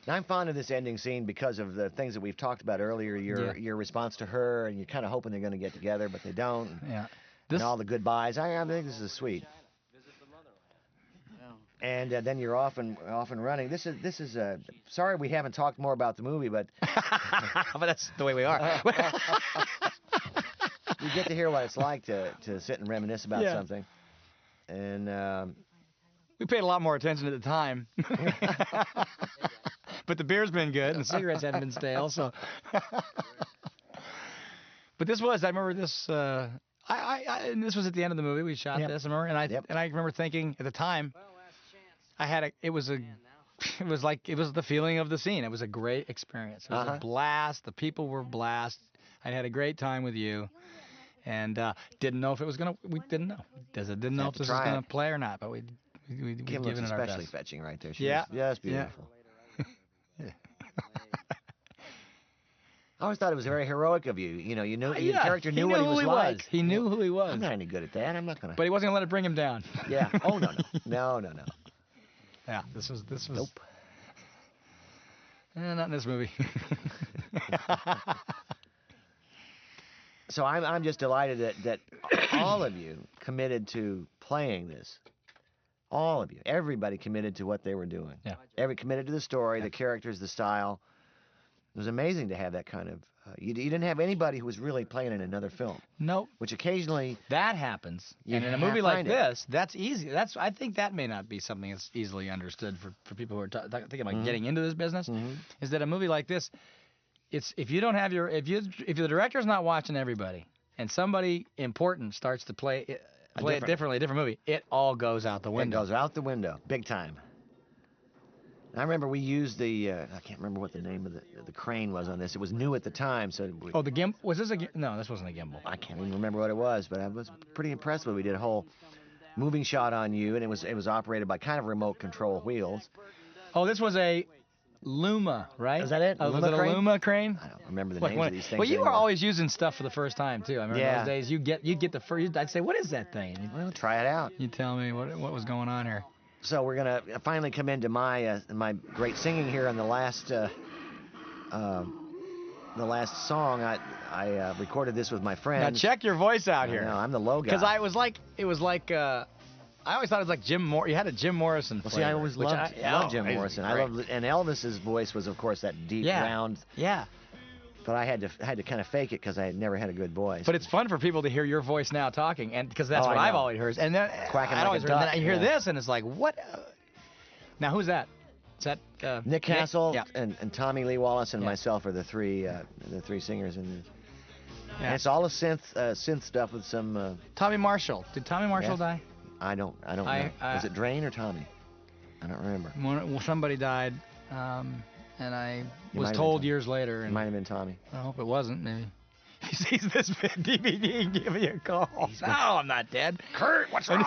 I'm fond of this ending scene because of the things that we've talked about earlier. Your response to her, and you're kind of hoping they're going to get together, but they don't. Yeah. And all the goodbyes. I think this is sweet. And then you're off and running. This is sorry we haven't talked more about the movie, but but that's the way we are. You get to hear what it's like to sit and reminisce about something. And we paid a lot more attention at the time. But the beer's been good, and the cigarettes hadn't been stale, so. But this was, I remember this, and this was at the end of the movie. We shot this, I remember, and I remember thinking at the time, it was the feeling of the scene. It was a great experience. It was a blast. The people were blast. I had a great time with you, and didn't know if it was we didn't know. Didn't know if this was gonna play or not, but we'd Kim looks given it our best. especially fetching right there. She was just beautiful. Yeah. I always thought it was very heroic of you. You know, the character knew what he was like. He knew who he was. I'm not any good at that. I'm not gonna. But he wasn't gonna let it bring him down. Yeah. Oh no. Yeah. This was. Nope. Not in this movie. So I'm just delighted that all of you committed to playing this. All of you, everybody committed to what they were doing. Yeah. Committed to the story, the characters, the style. It was amazing to have that kind of. You didn't have anybody who was really playing in another film. Nope. Which occasionally that happens. And in a movie like this, that's easy. I think that may not be something that's easily understood for people who are thinking about getting into this business. Is that a movie like this? It's if you don't have if the director's not watching everybody, and somebody important starts to play it differently, a different movie, it all goes out the window. It goes out the window, big time. I remember we used the, I can't remember what the name of the crane was on this. It was new at the time, so. The gimbal? Was this no, this wasn't a gimbal. I can't even remember what it was, but I was pretty impressed with it. We did a whole moving shot on you, and it was operated by kind of remote control wheels. Oh, this was a Luma, right? Is that it? Was it a Luma crane? I don't remember the names of these things. Well, you were always using stuff for the first time too. I remember those days. You get the first. I'd say, what is that thing? Well, try it out. You tell me what was going on here. So we're gonna finally come into my great singing here on the last song. I recorded this with my friend. Now check your voice out here. No, I'm the low guy. Because I always thought it was like Jim Morrison. You had a Jim Morrison flavor. Well, see, I always loved Jim Morrison. And Elvis's voice was, of course, that deep, round. Yeah. But I had to kind of fake it because I had never had a good voice. But it's fun for people to hear your voice now talking, and because that's what I've always heard. And then quacking like a duck. Then I hear this, and it's like, what? Now who's that? Is that Nick Castle and Tommy Lee Wallace and myself are the three singers in this. Yeah. And it's all a synth stuff with some. Tommy Marshall. Did Tommy Marshall die? I don't know. Was it Drain or Tommy? I don't remember. Somebody died, and I was told years later. It might have been Tommy. I hope it wasn't. Maybe. He sees this DVD and give me a call. No, I'm not dead. Kurt, what's wrong?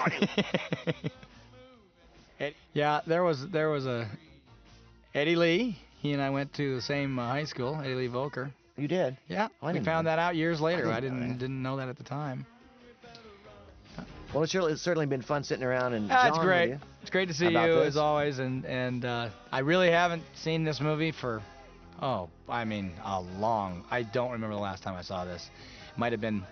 Yeah, there was a Eddie Lee. He and I went to the same high school, Eddie Lee Volker. You did? Yeah. We found that out years later. I didn't know that at the time. Well, it's certainly been fun sitting around and It's great. It's great to see you as always, and I really haven't seen this movie for, a long. I don't remember the last time I saw this. It might have been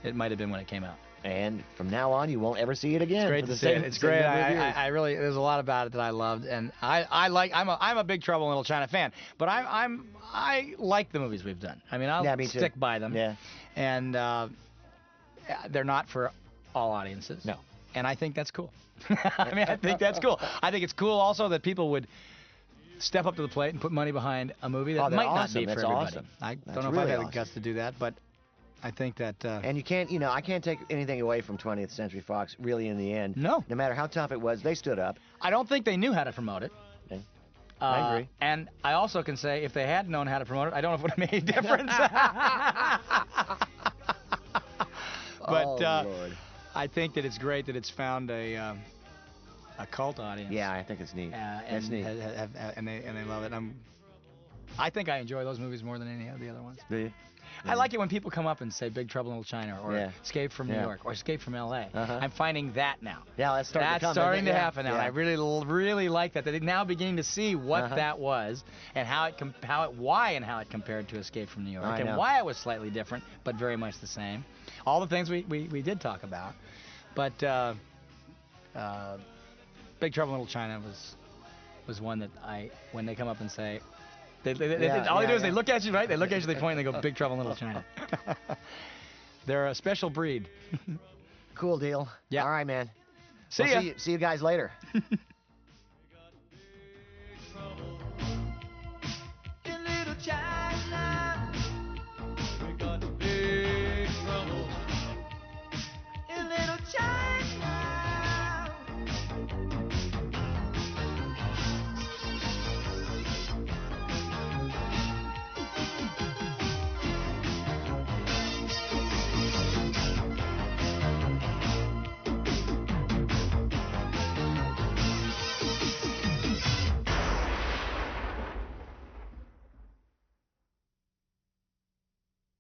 when it came out. And from now on, you won't ever see it again. It's great to see it. It's great. I really, there's a lot about it that I loved, and I'm a Big Trouble in Little China fan, but I like the movies we've done. I mean, I'll stick by them. Yeah. And they're not for all audiences. No. And I think that's cool. I think that's cool. I think it's cool also that people would step up to the plate and put money behind a movie that might not be for everybody. Awesome. I don't know if I've had the guts to do that, but I think that... and you can't, I can't take anything away from 20th Century Fox, really, in the end. No. No matter how tough it was, they stood up. I don't think they knew how to promote it. Okay. I agree. And I also can say, if they had known how to promote it, I don't know if it would have made a difference. But Lord. I think that it's great that it's found a a cult audience. Yeah, I think it's neat. It's neat. And they love it. I think I enjoy those movies more than any of the other ones. Do you? I like it when people come up and say Big Trouble in Little China or Escape from New York or Escape from L.A. I'm finding that now. Yeah, that's starting to happen now. I really like that. They're now beginning to see what that was and how it compared to Escape from New York and why it was slightly different but very much the same. All the things we did talk about, but Big Trouble in Little China was one that when they come up and say. All they do is they look at you, right? They look at you, they point, and they go, Big Trouble in Little China. They're a special breed. Cool deal. Yeah. All right, man. See ya. See you guys later.